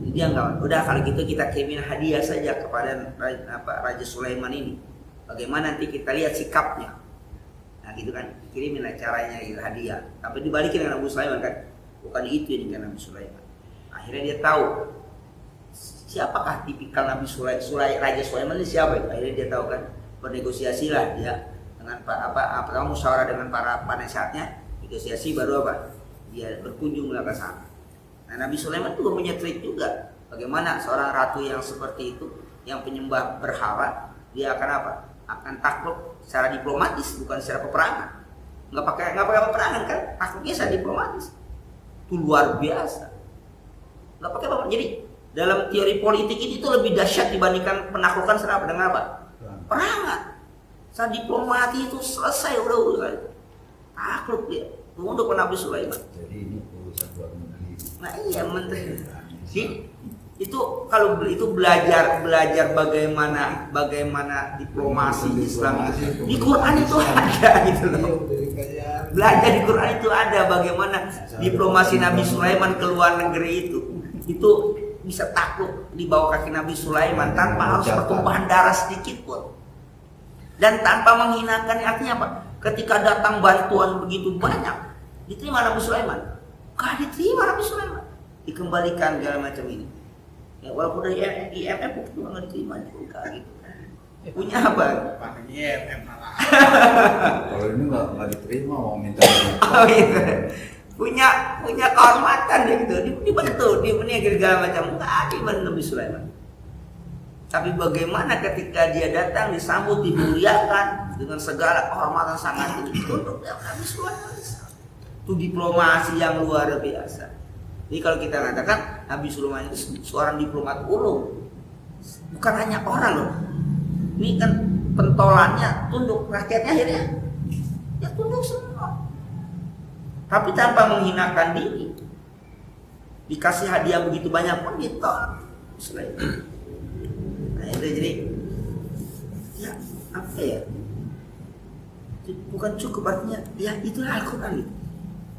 A: Jadi dia nggak, udah kalau gitu kita kirimin hadiah saja kepada Raja Sulaiman ini. Bagaimana nanti kita lihat sikapnya. Nah gitu kan, kirimin lah caranya gitu, hadiah. Tapi dibalikin dengan Nabi Sulaiman kan, bukan itu yang dengan Nabi Sulaiman. Akhirnya dia tahu siapakah tipikal Nabi Raja Sulaiman ini siapa itu. Akhirnya dia tahu kan, bernegosiasilah dia dengan kamu musyawarah dengan para penasihatnya, negosiasi baru apa? Dia berkunjung ke sana. Nah Nabi Sulaiman juga punya trik juga. Bagaimana seorang ratu yang seperti itu, yang penyembah berhala, dia akan apa? Akan takluk secara diplomatis, bukan secara peperangan. Nggak pakai peperangan kan? Takluknya secara diplomatis. Itu luar biasa. Nggak pakai peperangan. Jadi dalam teori politik ini itu lebih dahsyat dibandingkan penaklukan secara dengan apa? Perangan. Secara diplomati itu selesai udah urusan. Takluk dia. Tunduk Nabi Sulaiman.
B: Jadi ini urusan luar negeri.
A: Nah iya menteri. Itu kalau itu belajar bagaimana diplomasi Islam di Quran itu ada gitu loh. Belajar di Quran itu ada bagaimana diplomasi Nabi Sulaiman ke luar negeri itu bisa takluk di bawah kaki Nabi Sulaiman tanpa harus pertumpahan darah sedikit pun dan tanpa menghinakan. Artinya apa? Ketika datang bantuan begitu banyak, diterima Nabi Sulaiman. Gak diterima Nabi Sulaiman, dikembalikan segala macam ini. Ya, walaupun dari IMF itu nggak diterima juga gitu. Punya apa?
D: IMF malah.
B: Kalau ini nggak diterima mau minta.
A: Oh gitu. Punya kehormatan gitu. Dibantu, dia segala macam. Nggak ada di Nabi Sulaiman. Tapi bagaimana ketika dia datang disambut, dimuliakan dengan segala kehormatan sangat tinggi, tunduk Nabi Sulaiman. Itu diplomasi yang luar biasa. Jadi kalau kita katakan Nabi Sulaiman itu seorang diplomat ulung, bukan hanya orang loh. Ini kan pentolannya tunduk, rakyatnya akhirnya ya tunduk semua. Tapi tanpa menghinakan diri. Dikasih hadiah begitu banyak pun ditolak. Nah itu jadi ya apa ya? Bukan cukup, artinya ya itulah Al-Quran itu.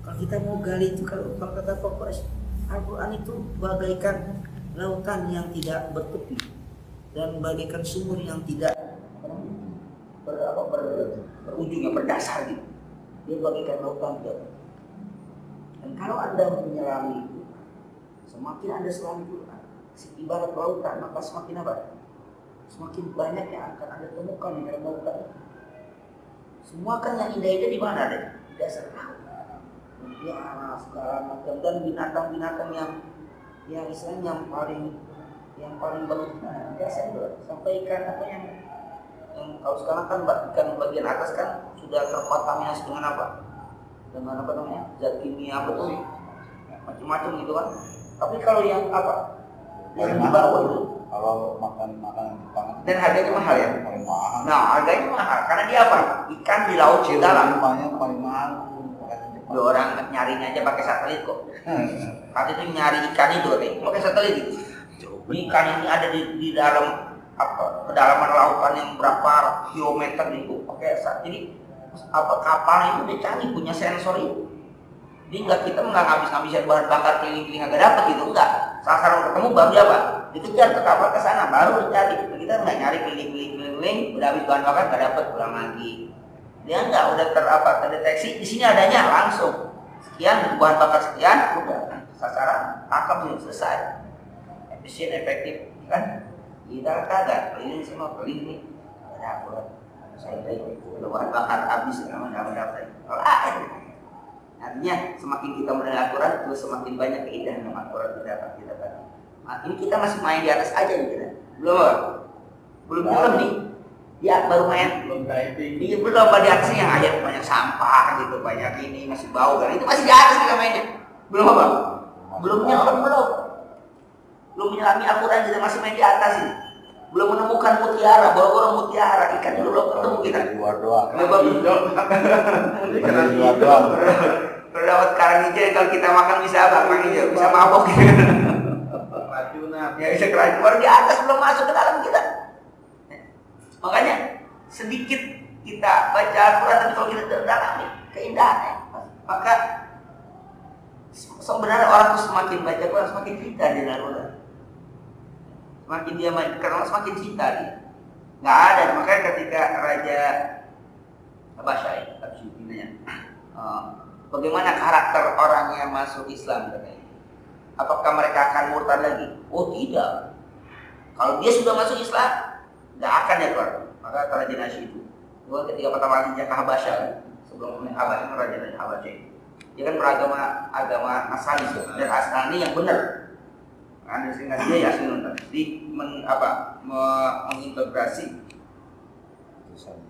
A: Kalau kita mau gali itu, kalau kata Pak Quraisy, Al-Quran itu bagaikan lautan yang tidak bertepi. dan bagaikan sumur yang tidak berujung, yang berdasar gitu. Dia bagaikan lautan jauh. Dan kalau Anda menyelami itu, semakin Anda selami itu ibarat lautan, maka semakin apa? Semakin banyak yang akan Anda temukan di dalam lautan. Semua kan yang indah-indah di mana ada? Di dasar laut. Ya, segala macam, dan binatang-binatang yang istilahnya yang paling bagus biasa itu sampai ikan apa yang kalau sekarang kan ikan bagian atas kan sudah terkontaminasi dengan apa? Dengan apa namanya? Zat kimia apa tuh? Macam-macam gitu kan. Tapi kalau yang apa? Yang di bawah itu
B: kalau makan makanan Jepang
A: dan harganya mahal ya?
B: paling mahal.
A: Nah, harganya mahal karena dia apa? Ikan di laut di dalam.
B: Jepangnya paling mahal makanan Jepang.
A: Dua orang nyarinya aja pakai satelit kok. Saat itu nyari ikan itu pakai satelit itu. Ikan ini ada di dalam apa kedalaman lautan yang berapa kilometer itu pakai saat jadi apa kapal itu udah canggih punya sensor itu. Jadi kita nggak ngabis-ngabisin bahan bakar keliling-keliling agak dapat gitu enggak. Sasaran ketemu baru dia apa? Dikejar ke kapal ke sana baru dicari. Kita nggak nyari keliling-keliling udah habis bahan bakar nggak dapat pulang lagi. Dia nggak udah terdeteksi di sini adanya langsung sekian bahan bakar sekian udah sasaran tangkap selesai. Efisien, efektif, kan? Kita kagak keliling semua keliling ada apa? Saya tadi bahan bakar habis nama-nama daftar. Artinya semakin kita mendengar Al-Quran itu semakin banyak keindahan yang Al-Quran kita tadi. Ini kita masih main di atas aja nih kita. Belum nih. Ya baru main.
B: Belum diving.
A: Iya belum di atas yang ayat banyak sampah gitu, banyak ini masih bau kan. Itu masih di atas kita mainnya. Belum apa? Belum menyelami Al-Quran kita masih main di atas ini. Belum menemukan mutiara, boro-boro mutiara ikan dulu belum ketemu kita.
B: Di luar doang.
A: Kenapa belum?
B: Di luar doang.
A: Kalau dapat karang hijau kalau kita makan bisa apa? Karang hijau bisa mabok.
D: Keracunan.
A: Ya bisa keracunan. Baru di atas belum masuk ke dalam kita. Makanya sedikit kita baca Al-Quran tapi kalau kita dalami keindahannya, maka sebenarnya orang tuh semakin baca Quran semakin cinta dengan Al-Quran. Semakin dia main karena semakin cinta dia. Nggak ada, makanya ketika Raja Abasyai, bagaimana karakter orang yang masuk Islam katanya? Apakah mereka akan murtad lagi? Oh tidak. Kalau dia sudah masuk Islam, nggak akan dia keluar. Maka Raja Najsyi itu, ketika pertama kali dia ke Habasyah, sebelum Habasyah Raja Habasyah, dia kan agama Nasrani dan Asrani yang benar. Ada sehingga dia yakin di mengintegrasi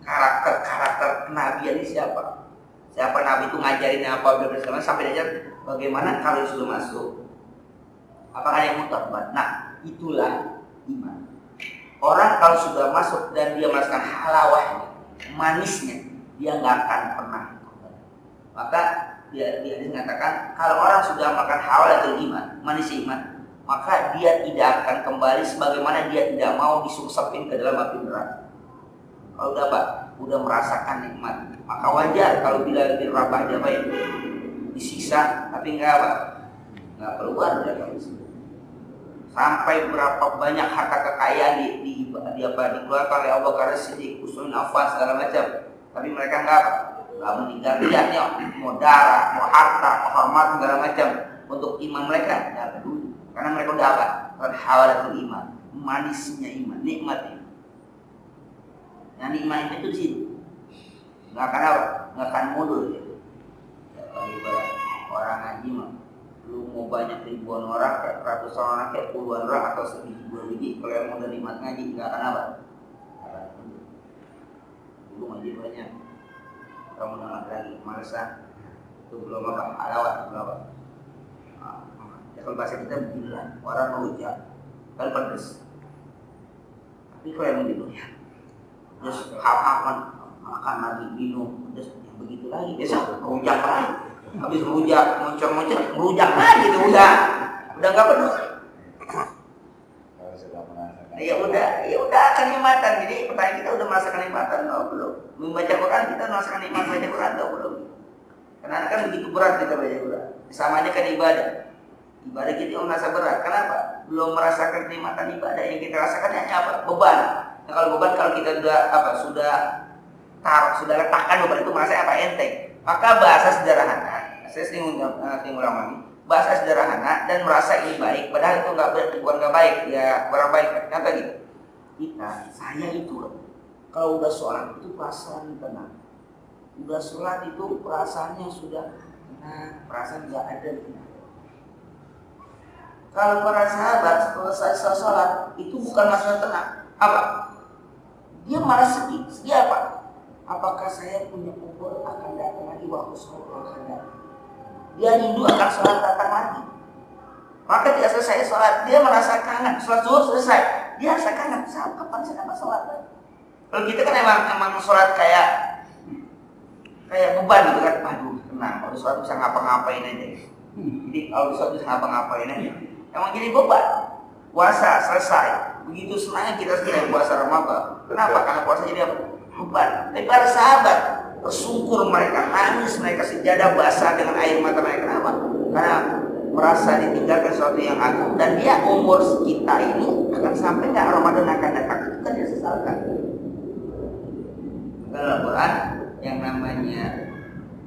A: karakter kenabian ini siapa nabi itu ngajarin apa bersama sampai dia bagaimana kalau sudah masuk apakah yang mutabat. Nah itulah iman. Orang kalau sudah masuk dan dia merasakan halawahnya, manisnya, dia nggak akan pernah. Maka dia mengatakan kalau orang sudah makan halawatul iman, manis iman, maka dia tidak akan kembali sebagaimana dia tidak mau disungsepin ke dalam api neraka. Kalau udah merasakan nikmat, maka wajar kalau bila bin Rabah dia disiksa, tapi nggak keluar dari situ. Sampai berapa banyak harta kekayaan dikeluarkan oleh Abu Bakar Siddiq, Utsman Affan segala macam, tapi mereka nggak meninggal lihatnya mau darah, mau harta, mau hormat segala macam untuk iman mereka nggak peduli. Karena mereka udah apa? Halawatul iman, manisnya iman, nikmatnya. Yang nikmat itu di situ. Nggak akan apa? Nggak akan mundur. Gitu. Ya, kalau orang ngaji mah, lu mau banyak ribuan orang, kayak ratusan orang, kayak puluhan orang atau sebiji dua biji, kalau yang udah nikmat ngaji nggak akan apa? Dulu ngaji banyak, kamu nggak lagi malesan, itu belum apa? Halawat belum apa? Ya, kalau bahasa kita beginilah, orang merujak, kan pedes. Tapi kalau yang begitu ya, terus hal-hal makan lagi minum, terus yang begitu lagi, besok merujak lagi, habis merujak, muncul, merujak lagi itu udah nggak peduli. Ya udah kenikmatan. Jadi pertanyaan kita udah merasakan kenikmatan atau belum? Membaca Quran kita merasakan nikmat baca Quran atau belum? Karena kan begitu berat kita baca Quran. Sama aja kan ibadah. Ibadah kita merasa berat. Kenapa? Belum merasakan kenikmatan ibadah. Yang kita rasakan hanya apa? Beban. Nah, kalau beban, kalau kita sudah letakkan beban itu merasa apa? Enteng. Maka bahasa sederhana, saya sering ulang lagi, bahasa sederhana dan merasa ini baik, padahal itu bukan nggak baik, ya kurang baik. Contoh gitu, saya itu kalau udah sholat itu perasaan tenang, udah sholat itu perasaannya sudah tenang, perasaan nggak ada. Kalau para sahabat selesai sholat itu bukan masalah tenang, apa? Dia malah sedih. Sedih apa? Apakah saya punya umur akan datang lagi waktu sholat akan datang? Dia rindu akan sholat datang lagi. Maka tidak selesai sholat, dia merasa kangen. Sholat zuhur selesai, dia rasa kangen. Kapan saya dapat sholat lagi? Kalau kita kan emang sholat kayak beban gitu kan. Aduh, tenang. Kalau sholat bisa ngapa-ngapain aja. Jadi kalau sholat bisa ngapa-ngapain aja. Emang jadi beban. Puasa selesai. Begitu senangnya kita selesai puasa Ramadan. Kenapa? Karena puasa jadi apa? Beban. Tapi para sahabat tersungkur mereka, nangis mereka, sejadah basah dengan air mata mereka. Kenapa? Karena merasa ditinggalkan sesuatu yang agung, dan dia umur kita ini akan sampai nggak Ramadan akan datang, itu kan dia sesalkan. Dalam Al-Quran yang namanya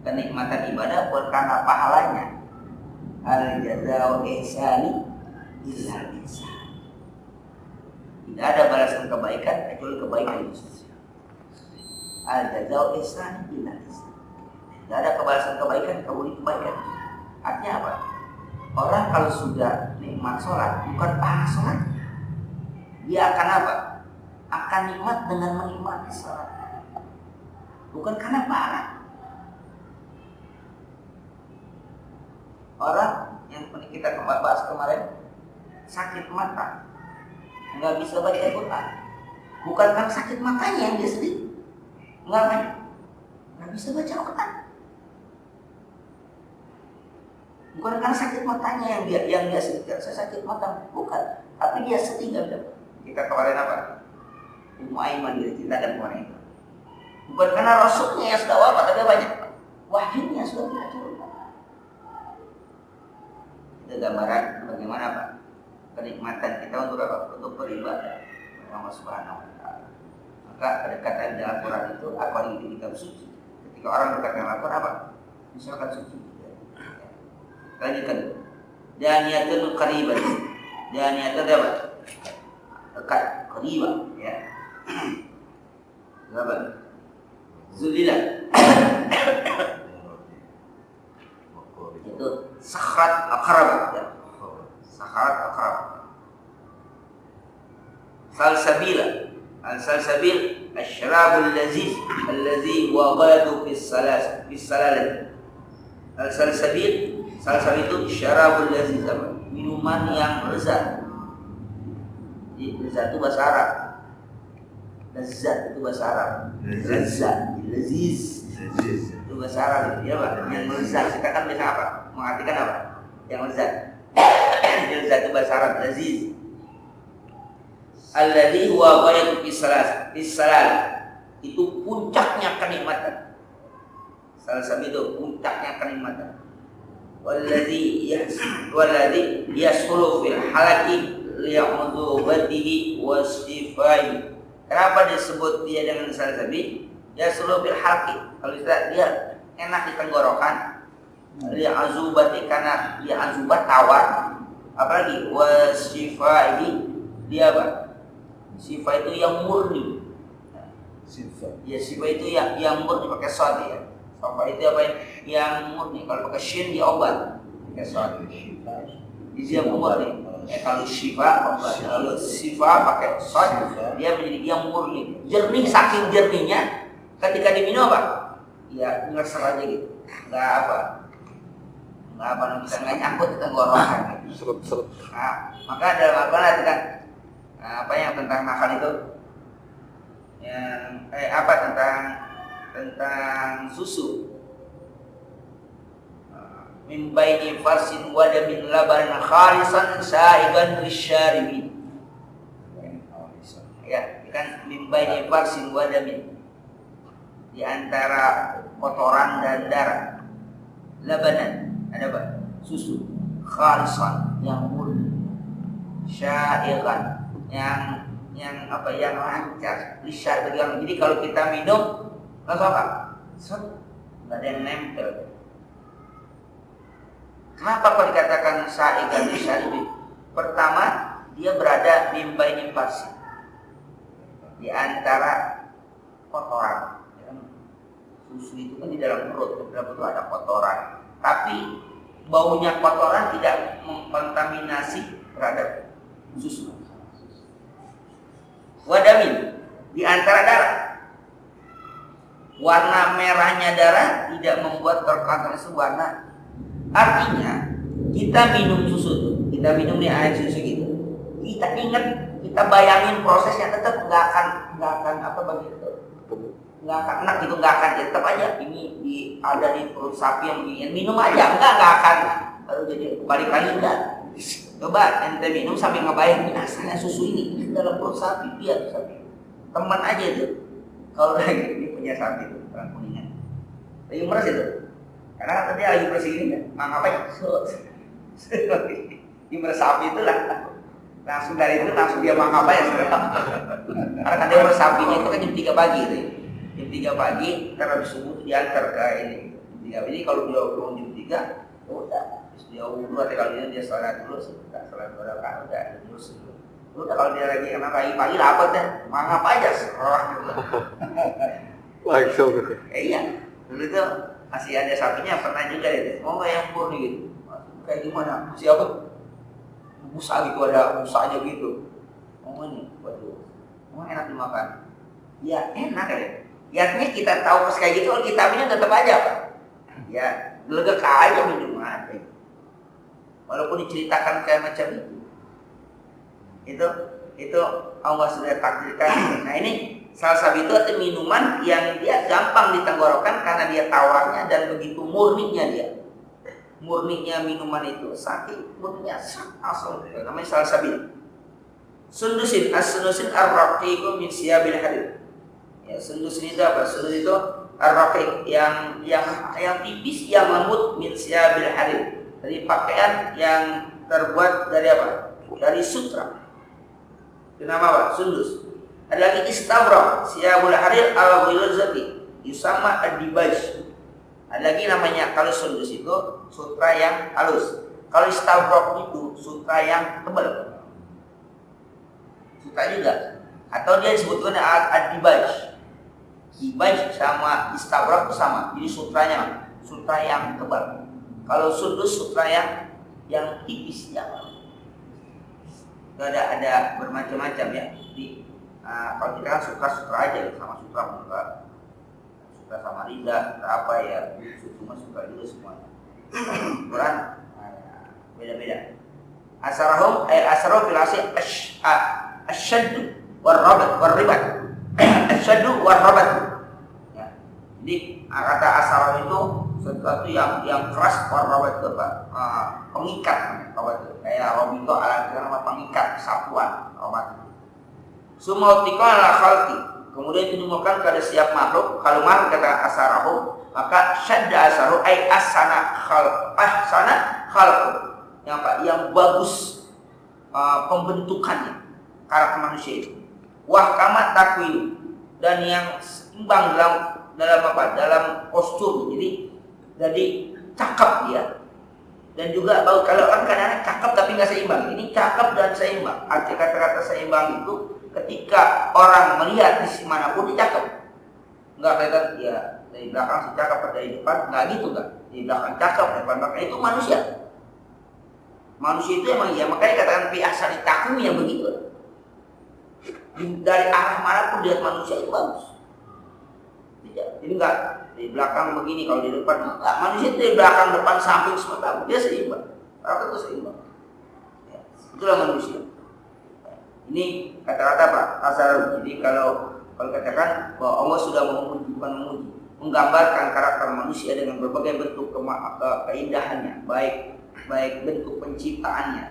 A: kenikmatan ibadah bukan karena pahalanya. Al-jazau ihsani illa ihsan. Tidak ada balasan kebaikan kecuali kebaikan itu. Al-jazau ihsani illa ihsan. Tidak ada balasan kebaikan kecuali kebaikan. Artinya apa? Orang kalau sudah nikmat sholat, bukan pahala sholat, dia akan apa? Akan nikmat dengan menikmati sholat, bukan karena pahala. Orang yang kita bahas kemarin sakit mata, nggak bisa baca Al-Quran, bukan karena sakit matanya yang dia sedih, nggak bisa baca Al-Quran. Bukan karena sakit matanya yang dia sedih, saya sakit mata, bukan. Tapi dia sedih nggak bisa. Kita kemarin apa? Ummu Aiman diceritakan kemarin itu. Bukan karena rasulnya yang sudah wafat, tapi banyak wahyunya sudah tidak turun. Itu gambaran bagaimana apa? Kenikmatan kita untuk apa? Untuk beribadah kepada Allah Subhanahu Wa Taala. Maka kedekatan dalam Quran itu akan kita suci. Ketika orang dekat dengan Al-Quran apa? Misalkan suci. Lanjutkan. Daniyatun qaribah. Daniyatun apa? Dekat, qaribah, ya. Apa? Zulilah. Itu sakharat aqrabah, ya. Sakharat aqrabah. Salsabila. Al-salsabil asyrabul laziz allazi huwa ghadu fi salalah. Al-salsabil itu syarabul laziz, minuman yang lezat. Jadi lezat itu bahasa Arab. Lezat itu bahasa Arab. Lezat, laziz itu bahasa Arab, ya Pak. Yang lezat kita kan bisa apa? Mengartikan apa? Yang lezat. Lezat itu bahasa Arab, laziz. Alladzi huwa ghayatu fissalal. Itu puncaknya kenikmatan. Salsabil itu puncaknya kenikmatan. Walladzi yasulu fil halaki li'udubatihi wasifai. Kenapa disebut dia dengan salsabil? Yasulu fil halaki. Kalau dia enak di tenggorokan. Li'azubati, karena dia azubat tawar. Apalagi wasifai, dia apa? Sifat itu yang murni. Ya, sifat itu yang murni pakai shad, ya. Sifat itu apa yang murni? Kalau pakai shin dia obat, pakai shad. Dia murni. Kalau syifa obat. Kalau sifat pakai shad dia menjadi yang murni. Jernih, saking jernihnya ketika diminum apa? Ya ngeser aja gitu. Enggak bisa nyangkut ke tenggorokan.
C: Seret.
A: Nah, maka dalam Al-Quran kan apa yang tentang nakal itu, yang tentang susu, min baini farsin wa damin laban khalisan sa'igan lisyaribin, ya kan, min baini farsin wa damin, di antara kotoran dan darah, labanan ada apa? Susu, khalisan, yang murni, syairan, yang lancar, lisyar bagi orang. Jadi kalau kita minum langsung apa? Set, nggak ada yang nempel. Kenapa kok dikatakan syairan lisyar? Pertama, dia berada di bainin pasi, di antara kotoran. Susu itu kan di dalam perut ada kotoran, tapi baunya kotoran tidak mengkontaminasi terhadap susu. Wadamin, di antara darah. Warna merahnya darah tidak membuat terkontaminasi warna. Artinya kita minum susu, kita minum nih air susu gitu, kita ingat, kita bayangin prosesnya, tetap nggak akan apa begitu, nggak akan enak gitu, nggak akan, tetap aja ini ada di perut sapi yang ingin minum aja, nggak akan lalu jadi balik lagi enggak. Coba ente minum sambil ngebayangin asalnya susu ini dalam perut sapi, biar sapi teman aja itu. Kalau lagi ini punya sapi itu orang Kuningan lagi meres itu, karena tadi lagi bersih ini kan, ngapain ini meres sapi itulah, langsung dari itu langsung dia makan apa ya karena kan dia meres sapinya itu kan jam 3 pagi itu. Jam 3 pagi terus subuh diantar ke ini jam 3. Ini kalau dia bangun jam 3 udah dia wudhu, atau kalau dia sholat dulu, sholat berapa udah terus udah. Kalau dia lagi kena pagi lapar deh, mangap aja serah gitu.
C: Langsung.
A: Iya, dulu tuh masih ada sapinya, pernah juga itu mau nggak yang murni gitu, kayak gimana, siapa busa gitu, ada busanya gitu, mau ini, waduh, mau enak dimakan, ya enak ya. Artinya kita tahu pas kayak gitu, kalau kita minum tetap aja Pak. Ya lega aja minum aja, walaupun diceritakan kayak macam itu Allah sudah takdirkan. Nah ini salsabila itu minuman yang dia gampang ditenggorokan karena dia tawarnya dan begitu murninya dia. Murninya minuman itu, saking murninya asal namanya salsabila. Sundusin, as-sundusin ar-raqiqu min siyabil harir. Ya, sundusin itu apa? Sundus itu ar-raqiq yang tipis, yang lembut, min siyabil harir. Dari pakaian yang terbuat dari apa? Dari sutra. Itu nama apa? Sundus. Ada lagi istabrak, siyabul harir al-ghilzati, yusama ad-dibaj. Ada lagi namanya, kalau sundus itu sutra yang halus. Kalau istabrak itu sutra yang tebal. Sutra juga. Atau dia disebutkan ad-dibaj. Dibaj sama istabrak itu sama. Jadi sutra yang tebal. Kalau sundus sutra yang tipis yang itu ada bermacam-macam ya. Jadi kalau kita kan sutra aja sama sutra muka, sutra sama rinda, sutra apa ya, cuma sutra juga semuanya. Quran beda-beda. Asarahum asarul filasi asyaddu warribat. Asyaddu warribat. Ya. Jadi kata asarah itu sesuatu yang keras, warribat itu apa? Pengikat, kayak robito alat nama pengikat kesatuan, robat. Sumautika ala khalqi, kemudian ditemukan pada setiap makhluk. Kalau makhluk kata asarahu, maka syadda asaru ay asana khalqu, yang bagus pembentukannya, karakter manusia itu. Wah kama takwin, dan yang seimbang dalam postur, jadi cakep dia. Dan juga kalau orang kadang-kadang cakep tapi nggak seimbang. Ini cakep dan seimbang. Arti kata-kata seimbang itu ketika orang melihat di sisi manapun dia cakep. Nggak kelihatan ya dari belakang si cakep, dari depan nggak gitu kan. Di belakang cakep, depan belakang itu manusia. Manusia itu emang ya, makanya katakan fi ahsani taqwim yang begitu. Dari arah manapun lihat manusia itu bagus. Jadi enggak di belakang begini, kalau di depan enggak. Manusia itu di belakang, depan, samping semua bagus. Dia seimbang. Orang itu seimbang. Ya, itulah manusia. Ini kata-kata Pak Asar. Jadi kalau katakan bahwa Allah sudah bukan memuji, menggambarkan karakter manusia dengan berbagai bentuk keindahannya, baik bentuk penciptaannya.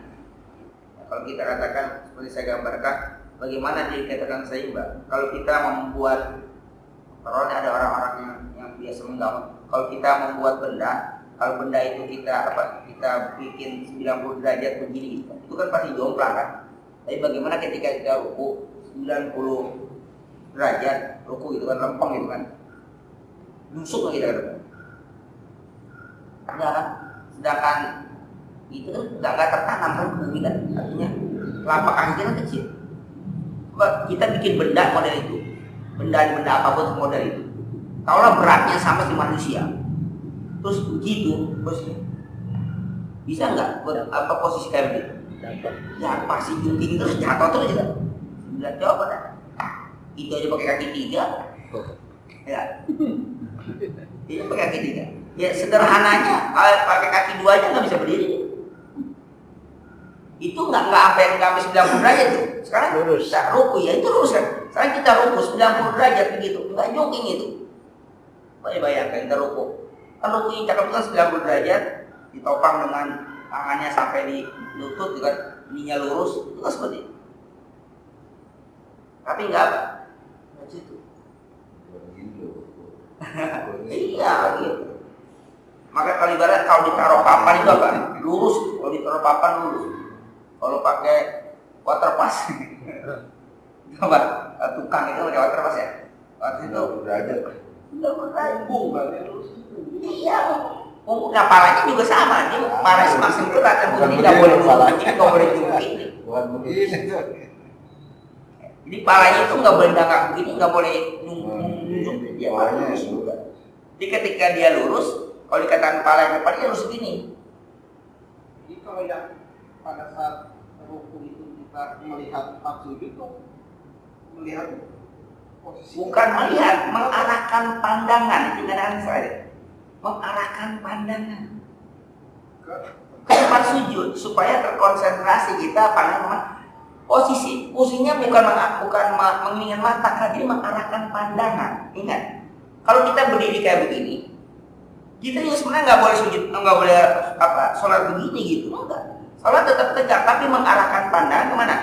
A: Nah, kalau kita katakan seperti saya gambarkan, bagaimana dia dikatakan seimbang? Kalau kita membuat, kalau ada orang-orang yang biasa menggambar, kalau kita membuat benda, kalau benda itu kita bikin 90 derajat begini, itu kan pasti jomplang kan. Tapi bagaimana ketika kita ruku 90 derajat, ruku itu kan lempeng itu kan, nusuk kita kan. Enggak kan? Sedangkan itu kan nggak tertanam kan bumi kan, artinya telapak kaki kita kecil. Kita bikin benda model itu, benda apapun model itu. Kalau beratnya sama si manusia, terus begitu, terus bisa nggak apa posisi kayak begitu? Ya pasti jungkir terus jatuh terus ya. Bilang coba dah. Itu aja pakai kaki 3, ya. Itu pakai kaki 3. Ya sederhananya kalau pakai kaki 2 aja nggak bisa berdiri. Itu nggak sampai 90 derajat tuh. Sekarang
C: Lurus.
A: bisa ruku ya itu lurus kan. Sekarang kita ruku 90 derajat begitu, nggak jogging itu. Bayangkan kita ruku. Kan ruku yang cakep kan 90 derajat, ditopang dengan tangannya sampai di lutut, juga ininya lurus, itu kan seperti itu. Tapi enggak apa? Nggak situ. Iya gitu. Maka kalau ibarat kalau ditaruh papan itu apa? Lurus. Kalau ditaruh papan lurus. Kalau pakai water pass, coba tukang itu pakai water pass ya. Waktu itu
B: derajat.
A: udah bertambung banget. Iya. Nah palanya juga sama. Dia pala semakin berat dan begini nggak boleh begini, nggak boleh begini.
B: Bukan begini.
A: Jadi palanya itu nggak boleh dangak begini, nggak boleh nunjuk. Dia
B: Palanya
A: lurus.
B: juga.
A: Jadi ketika dia lurus, kalau dikatakan pala yang depan dia harus begini.
D: Jadi kalau yang pada saat ruku itu kita melihat tempat sujud itu melihat posisi.
A: Bukan melihat, mengarahkan pandangan. Itu kadang saya mengarahkan pandangan ke tempat sujud supaya terkonsentrasi kita pandangan posisinya bukan mengingat mata, jadi mengarahkan pandangan. Ingat, kalau kita berdiri kayak begini, kita juga sebenarnya nggak boleh sujud, nggak boleh sholat begini gitu, enggak. Sholat tetap tegak, tapi mengarahkan pandangan kemana?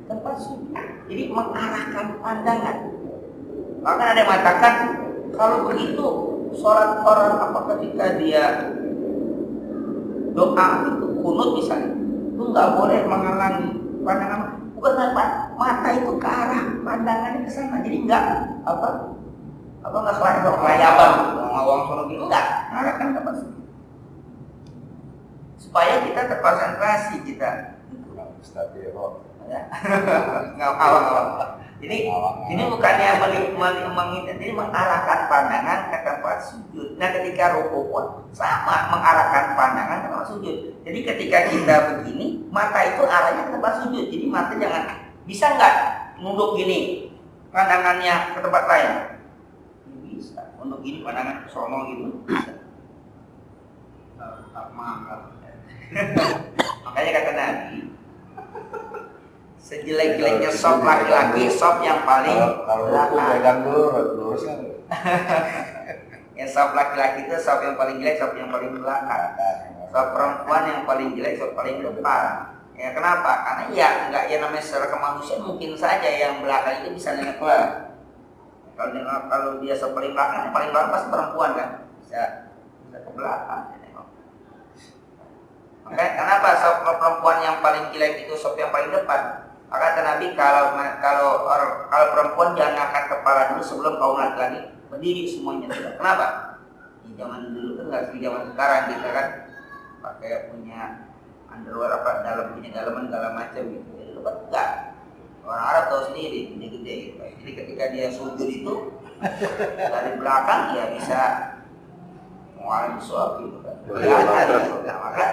A: Tempat sujud. Jadi mengarahkan pandangan. Maka ada yang mengatakan kalau begitu sholat orang ketika dia doa itu kunut misalnya, itu nggak boleh menghalangi pandangan. Bukan mata itu ke arah pandangannya ke sana. Jadi nggak nggak kelayaban ngawang sholat gitu, enggak. Arahkan tempat sujud supaya kita terkonsentrasi kita.
B: Stabil.
A: Ngawang. Ini bukannya jadi mengarahkan pandangan ke tempat sujud. Nah ketika ruku pun sama, mengarahkan pandangan ke tempat sujud. Jadi ketika kita begini, mata itu arahnya ke tempat sujud. Jadi mata jangan, bisa nggak nunduk gini pandangannya ke tempat lain? Bisa. Nunduk gini pandangan ke sono gitu. Bisa.
D: Tak mangkal.
A: Makanya kata Nabi, sejelek-jeleknya sop laki-laki, sop yang paling
B: Kalau aku pegang dulu lurus kan.
A: yang sop laki-laki itu sop yang paling jelek, sop yang paling belakang. Sop perempuan yang paling jelek, sop paling depan. Ya kenapa? Karena ya enggak, ya namanya secara kemanusiaan mungkin saja yang belakang itu bisa nengok ke. Kalau dia sop paling belakang, yang paling belakang pasti perempuan kan, bisa ke belakang. Makanya kenapa sop perempuan yang paling jelek itu sop yang paling depan? Maka kata Nabi kalau perempuan jangan angkat kepala dulu sebelum kaum laki-laki berdiri semuanya. Kenapa? Di zaman dulu kan nggak seperti zaman sekarang kita kan pakai punya underwear punya dalaman segala macam gitu. Jadi itu kan enggak. Orang Arab tahu sendiri gede-gede gitu. Jadi ketika dia sujud itu dari belakang ya bisa mengalami suap gitu kan. Nah, maka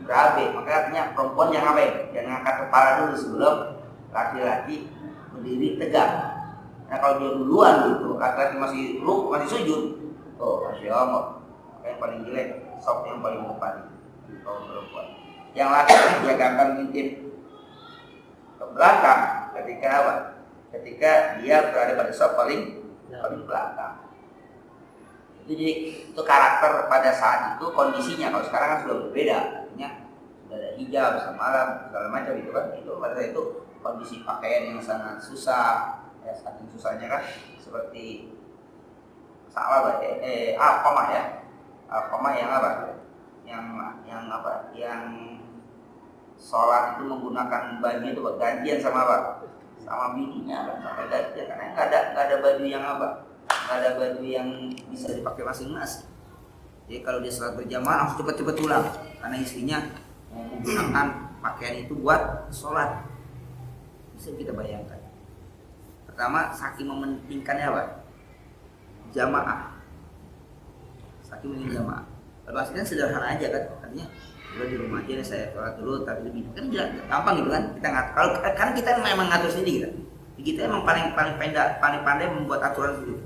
A: berabe, maka artinya perempuan yang ngapain? Yang ngangkat kepala dulu sebelum laki-laki berdiri tegak. Nah kalau dia duluan gitu, laki-laki masih sujud, masih Allah. Maka yang paling jelek, sop yang paling depan kaum perempuan. Yang laki-laki dia akan mintip ke belakang ketika dia berada pada sop paling belakang. Jadi itu karakter pada saat itu kondisinya. Kalau sekarang kan sudah berbeda. Sudah ada hijab, samaran, segala macam itu kan. Itu pada saat itu kondisi pakaian yang sangat susah, ya saking susahnya kan seperti salah Alqamah ya. yang apa? Yang sholat itu menggunakan baju itu gantian sama apa? Sama bininya, sampai gantian karena nggak ada baju yang apa? Nggak ada baju yang bisa dipakai masing-masing. Jadi kalau dia sholat berjamaah harus cepat-cepat pulang karena istrinya mau menggunakan pakaian itu buat sholat. Bisa kita bayangkan. Pertama, saking mementingkannya apa? Jamaah. Saking mementingkan jamaah. Kalau hasilnya sederhana aja kan, artinya kalau di rumah aja saya sholat dulu, tapi lebih kan gampang gitu kan. Kita ngatur. Kalau karena kita memang ngatur sendiri kita. Kita emang paling pandai membuat aturan sendiri.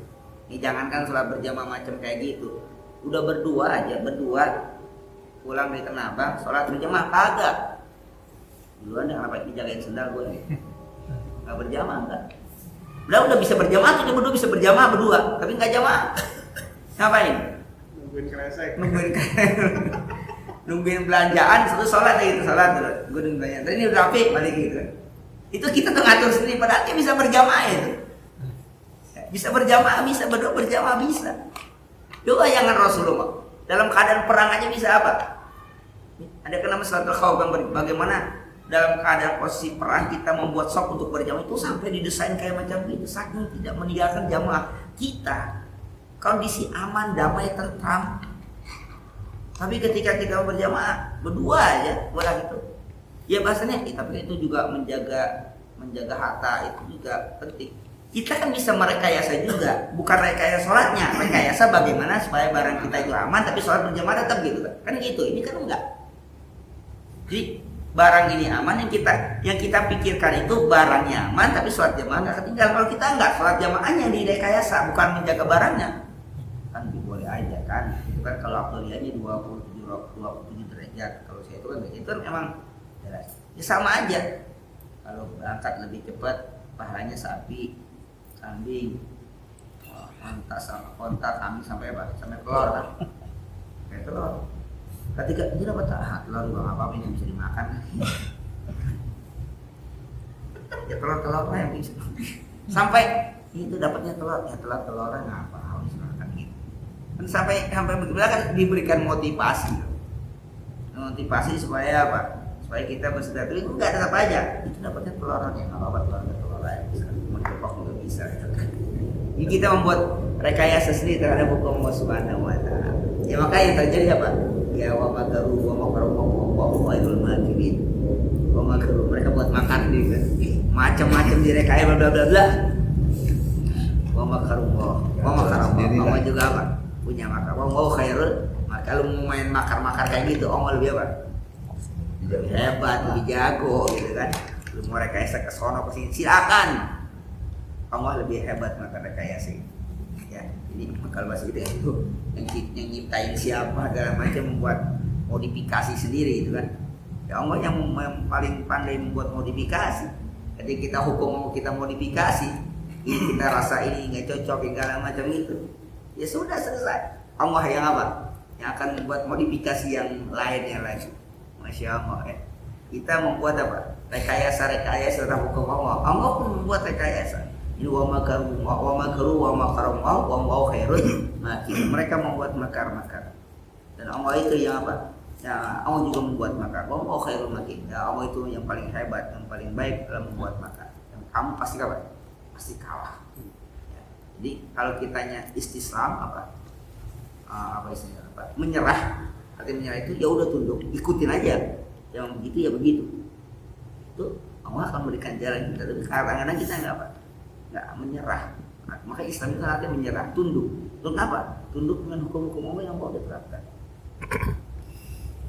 A: Ini jangankan sholat berjamaah macam kayak gitu. Udah berdua pulang dari Tanah Abang, sholat berjamaah kagak. Duluan yang apa dijagain sendal gue nih. Nggak berjamaah enggak. Udah bisa berjamaah, kita berdua bisa berjamaah berdua, tapi nggak jamaah. Ngapain?
D: Nungguin kresek.
A: Nungguin belanjaan, sholat gitu, sholat dulu. Gue nungguin belanjaan. Tadi ini udah rapi, balik gitu. Itu kita tuh ngatur sendiri, padahal dia bisa berjamaah itu. Bisa berjamaah, bisa berdua berjamaah bisa. Doa yang Rasulullah dalam keadaan perang aja bisa apa? Ada kenapa salatul khauf bagaimana dalam keadaan posisi perang kita membuat sok untuk berjamaah itu sampai didesain kayak macam itu, saking tidak meninggalkan jamaah kita. Kondisi aman, damai, tentram. Tapi ketika kita berjamaah berdua aja, boleh gitu. Ya bahasanya, tapi itu juga menjaga harta itu juga penting. Kita kan bisa merekayasa juga, bukan rekayasa sholatnya, rekayasa bagaimana supaya barang kita itu aman, tapi sholat berjamaah tetap gitu kan gitu. Ini kan enggak. Jadi barang ini aman, yang kita pikirkan itu barangnya aman, tapi sholat jamaah nggak ketinggalan. Kalau kita enggak, sholat jamaahnya yang direkayasa, bukan menjaga barangnya. Kan boleh aja kan, itu kan kalau aktualiannya 27 derajat. Kalau saya itu kan memang ya sama aja. Kalau berangkat lebih cepat, pahalanya sapi, kambing, kontak kambing sampai apa? Sampai telur kan? Kayak telur. Ketika ini dapat telur juga nggak apa-apa yang bisa dimakan. Ya telur lah yang bisa. Sampai itu dapatnya telur, ya telur-teloran nggak apa harus makan gitu. Dan sampai begitu kan diberikan motivasi supaya apa? Supaya kita bersedekah itu nggak tetap aja. Itu dapatnya teloran ya nggak apa-apa telur aja bisa. Mencepok juga bisa. Jadi kita membuat rekayasa sendiri terhadap hukum Allah Subhanahu Wa Taala. Ya maka yang terjadi apa? Ya wa makaru wa khairul makirin. Wa makaru mereka buat makan gitu. Macam-macam direkayasa bla bla bla. Wa makaru Allah juga apa? Punya makar. Wa khairul maka lu mau main makar-makar kayak gitu, Allah lebih apa? Lebih hebat, lebih jago gitu kan. Lu mau rekayasa ke sono ke sini silakan. Allah lebih hebat maka rekayasa. Ya, jadi kalau bahasa kita itu yang nyiptain siapa segala macam membuat modifikasi sendiri itu kan. Ya Allah yang paling pandai membuat modifikasi. Jadi kita hukum mau kita modifikasi, ini kita rasa ini nggak cocok segala macam itu. Ya sudah selesai. Allah yang apa? Yang akan membuat modifikasi yang lainnya lagi. Masya Allah ya. Kita membuat apa? Rekayasa tentang hukum Allah. Allah pun membuat rekayasa. Ini wa makaru wa makarum wa khairul makirin. Mereka membuat makar-makar. Dan Allah itu yang apa? Ya, Allah juga membuat makar. Wa khairul makirin. Ya, Allah itu yang paling hebat, yang paling baik dalam membuat makar. Dan kamu pasti apa? Pasti kalah. Ya. Jadi kalau kitanya istislam apa istilahnya apa? Menyerah. Artinya menyerah itu ya udah tunduk, ikutin aja. Yang begitu ya begitu. Itu Allah akan memberikan jalan kita. Tapi kadang-kadang kita nggak menyerah. Maka Islam itu artinya menyerah, tunduk. Tunduk apa? Tunduk dengan hukum-hukum Allah yang Allah terapkan.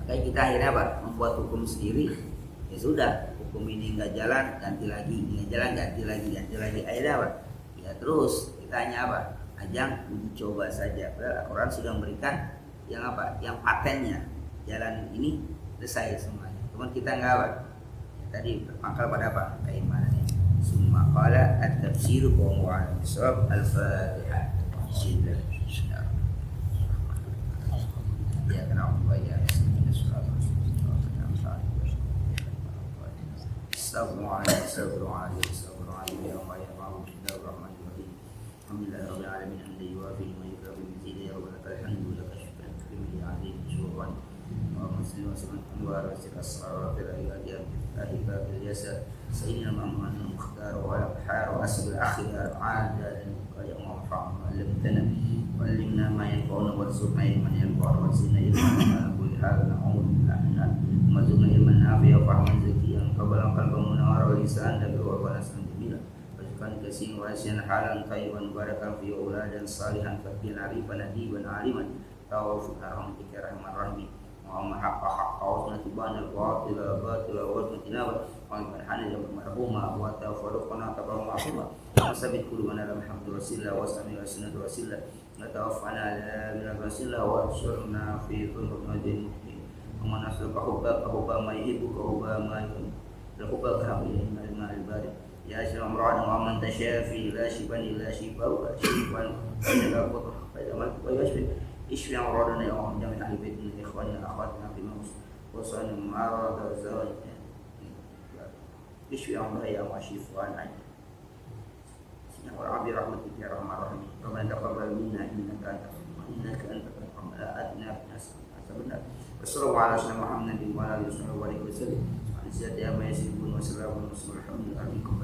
A: Makanya kita akhirnya apa? Membuat hukum sendiri. Ya sudah, hukum ini nggak jalan, ganti lagi. Ini jalan, ganti lagi. Akhirnya apa? Ya terus kita hanya apa? Ajang uji coba saja. Padahal orang sudah memberikan yang apa? Yang patennya. Jalan ini selesai semuanya. Cuman kita nggak apa? Tadi berpangkal pada apa? Keimanannya. Summa qala at-tafsir wa mu'an bisawab al-Fatihah. Ya kenapa ya? Astagfirullahaladzim ya Allah ya Allah Bismillahirrahmanirrahim Alhamdulillahirrahmanirrahim Hamdi wa fi ma yukrabu min zidi ya Allah Alhamdulillah syukran هذه الشروط ومسلم وسلم أنوار وسير الصلاة الأيادي باب اليسر سيدنا محمد المختار والأبحار وأسد الأخيار عادة يوم الرحمة علمتنا وعلمنا ما ينفعنا وارزقنا علما ينفعنا وزدنا علما على كل حال نعوذ بالله من النار وارزقنا علما نافعا وفهما زكيا قبل قلبا منورا ولسانا ذكرا ونسلا جميلا وارزقنا كثيرا واسعا حالا طيبا مباركا في أولادا صالحا فقيا عريفا نديبا عالما توفيقا رحمتك يا رحمن الرحيم اللهم حق حق وزن تبان الباطل باطل وزن تناوى ومن حنج مرحوما وتفرقنا تبع معصوما وثبت قلوبنا على محمد رسول الله وسلم وسنة رسول الله وتوفنا على رسول الله واحشرنا في ذنوب المؤمنين ومن نسلك حبك حب ما يحبك حب ما يحب الحب كرم إلينا الماء البارد يا أشرف أمرنا ومن تشافي لا شفاء إلا شفاء شفاء فإنك قدر فإذا ملك ويشفي اشفي أمراضنا يا رب جميع أهل بيتنا إخواننا أخواتنا في موسى وصلنا مرضى الزواج اشفي أمراضنا يا مشفي وأنعم ورعب رحمتك يا رحمن الرحيم ربنا تقبل منا إنك أنت الرحمن لا أدنى حسبنا وصلى الله على سيدنا محمد وعلى آله وصحبه وسلم عن سيادة ما يسيبون وسلام المسلمين الحمد لله عليكم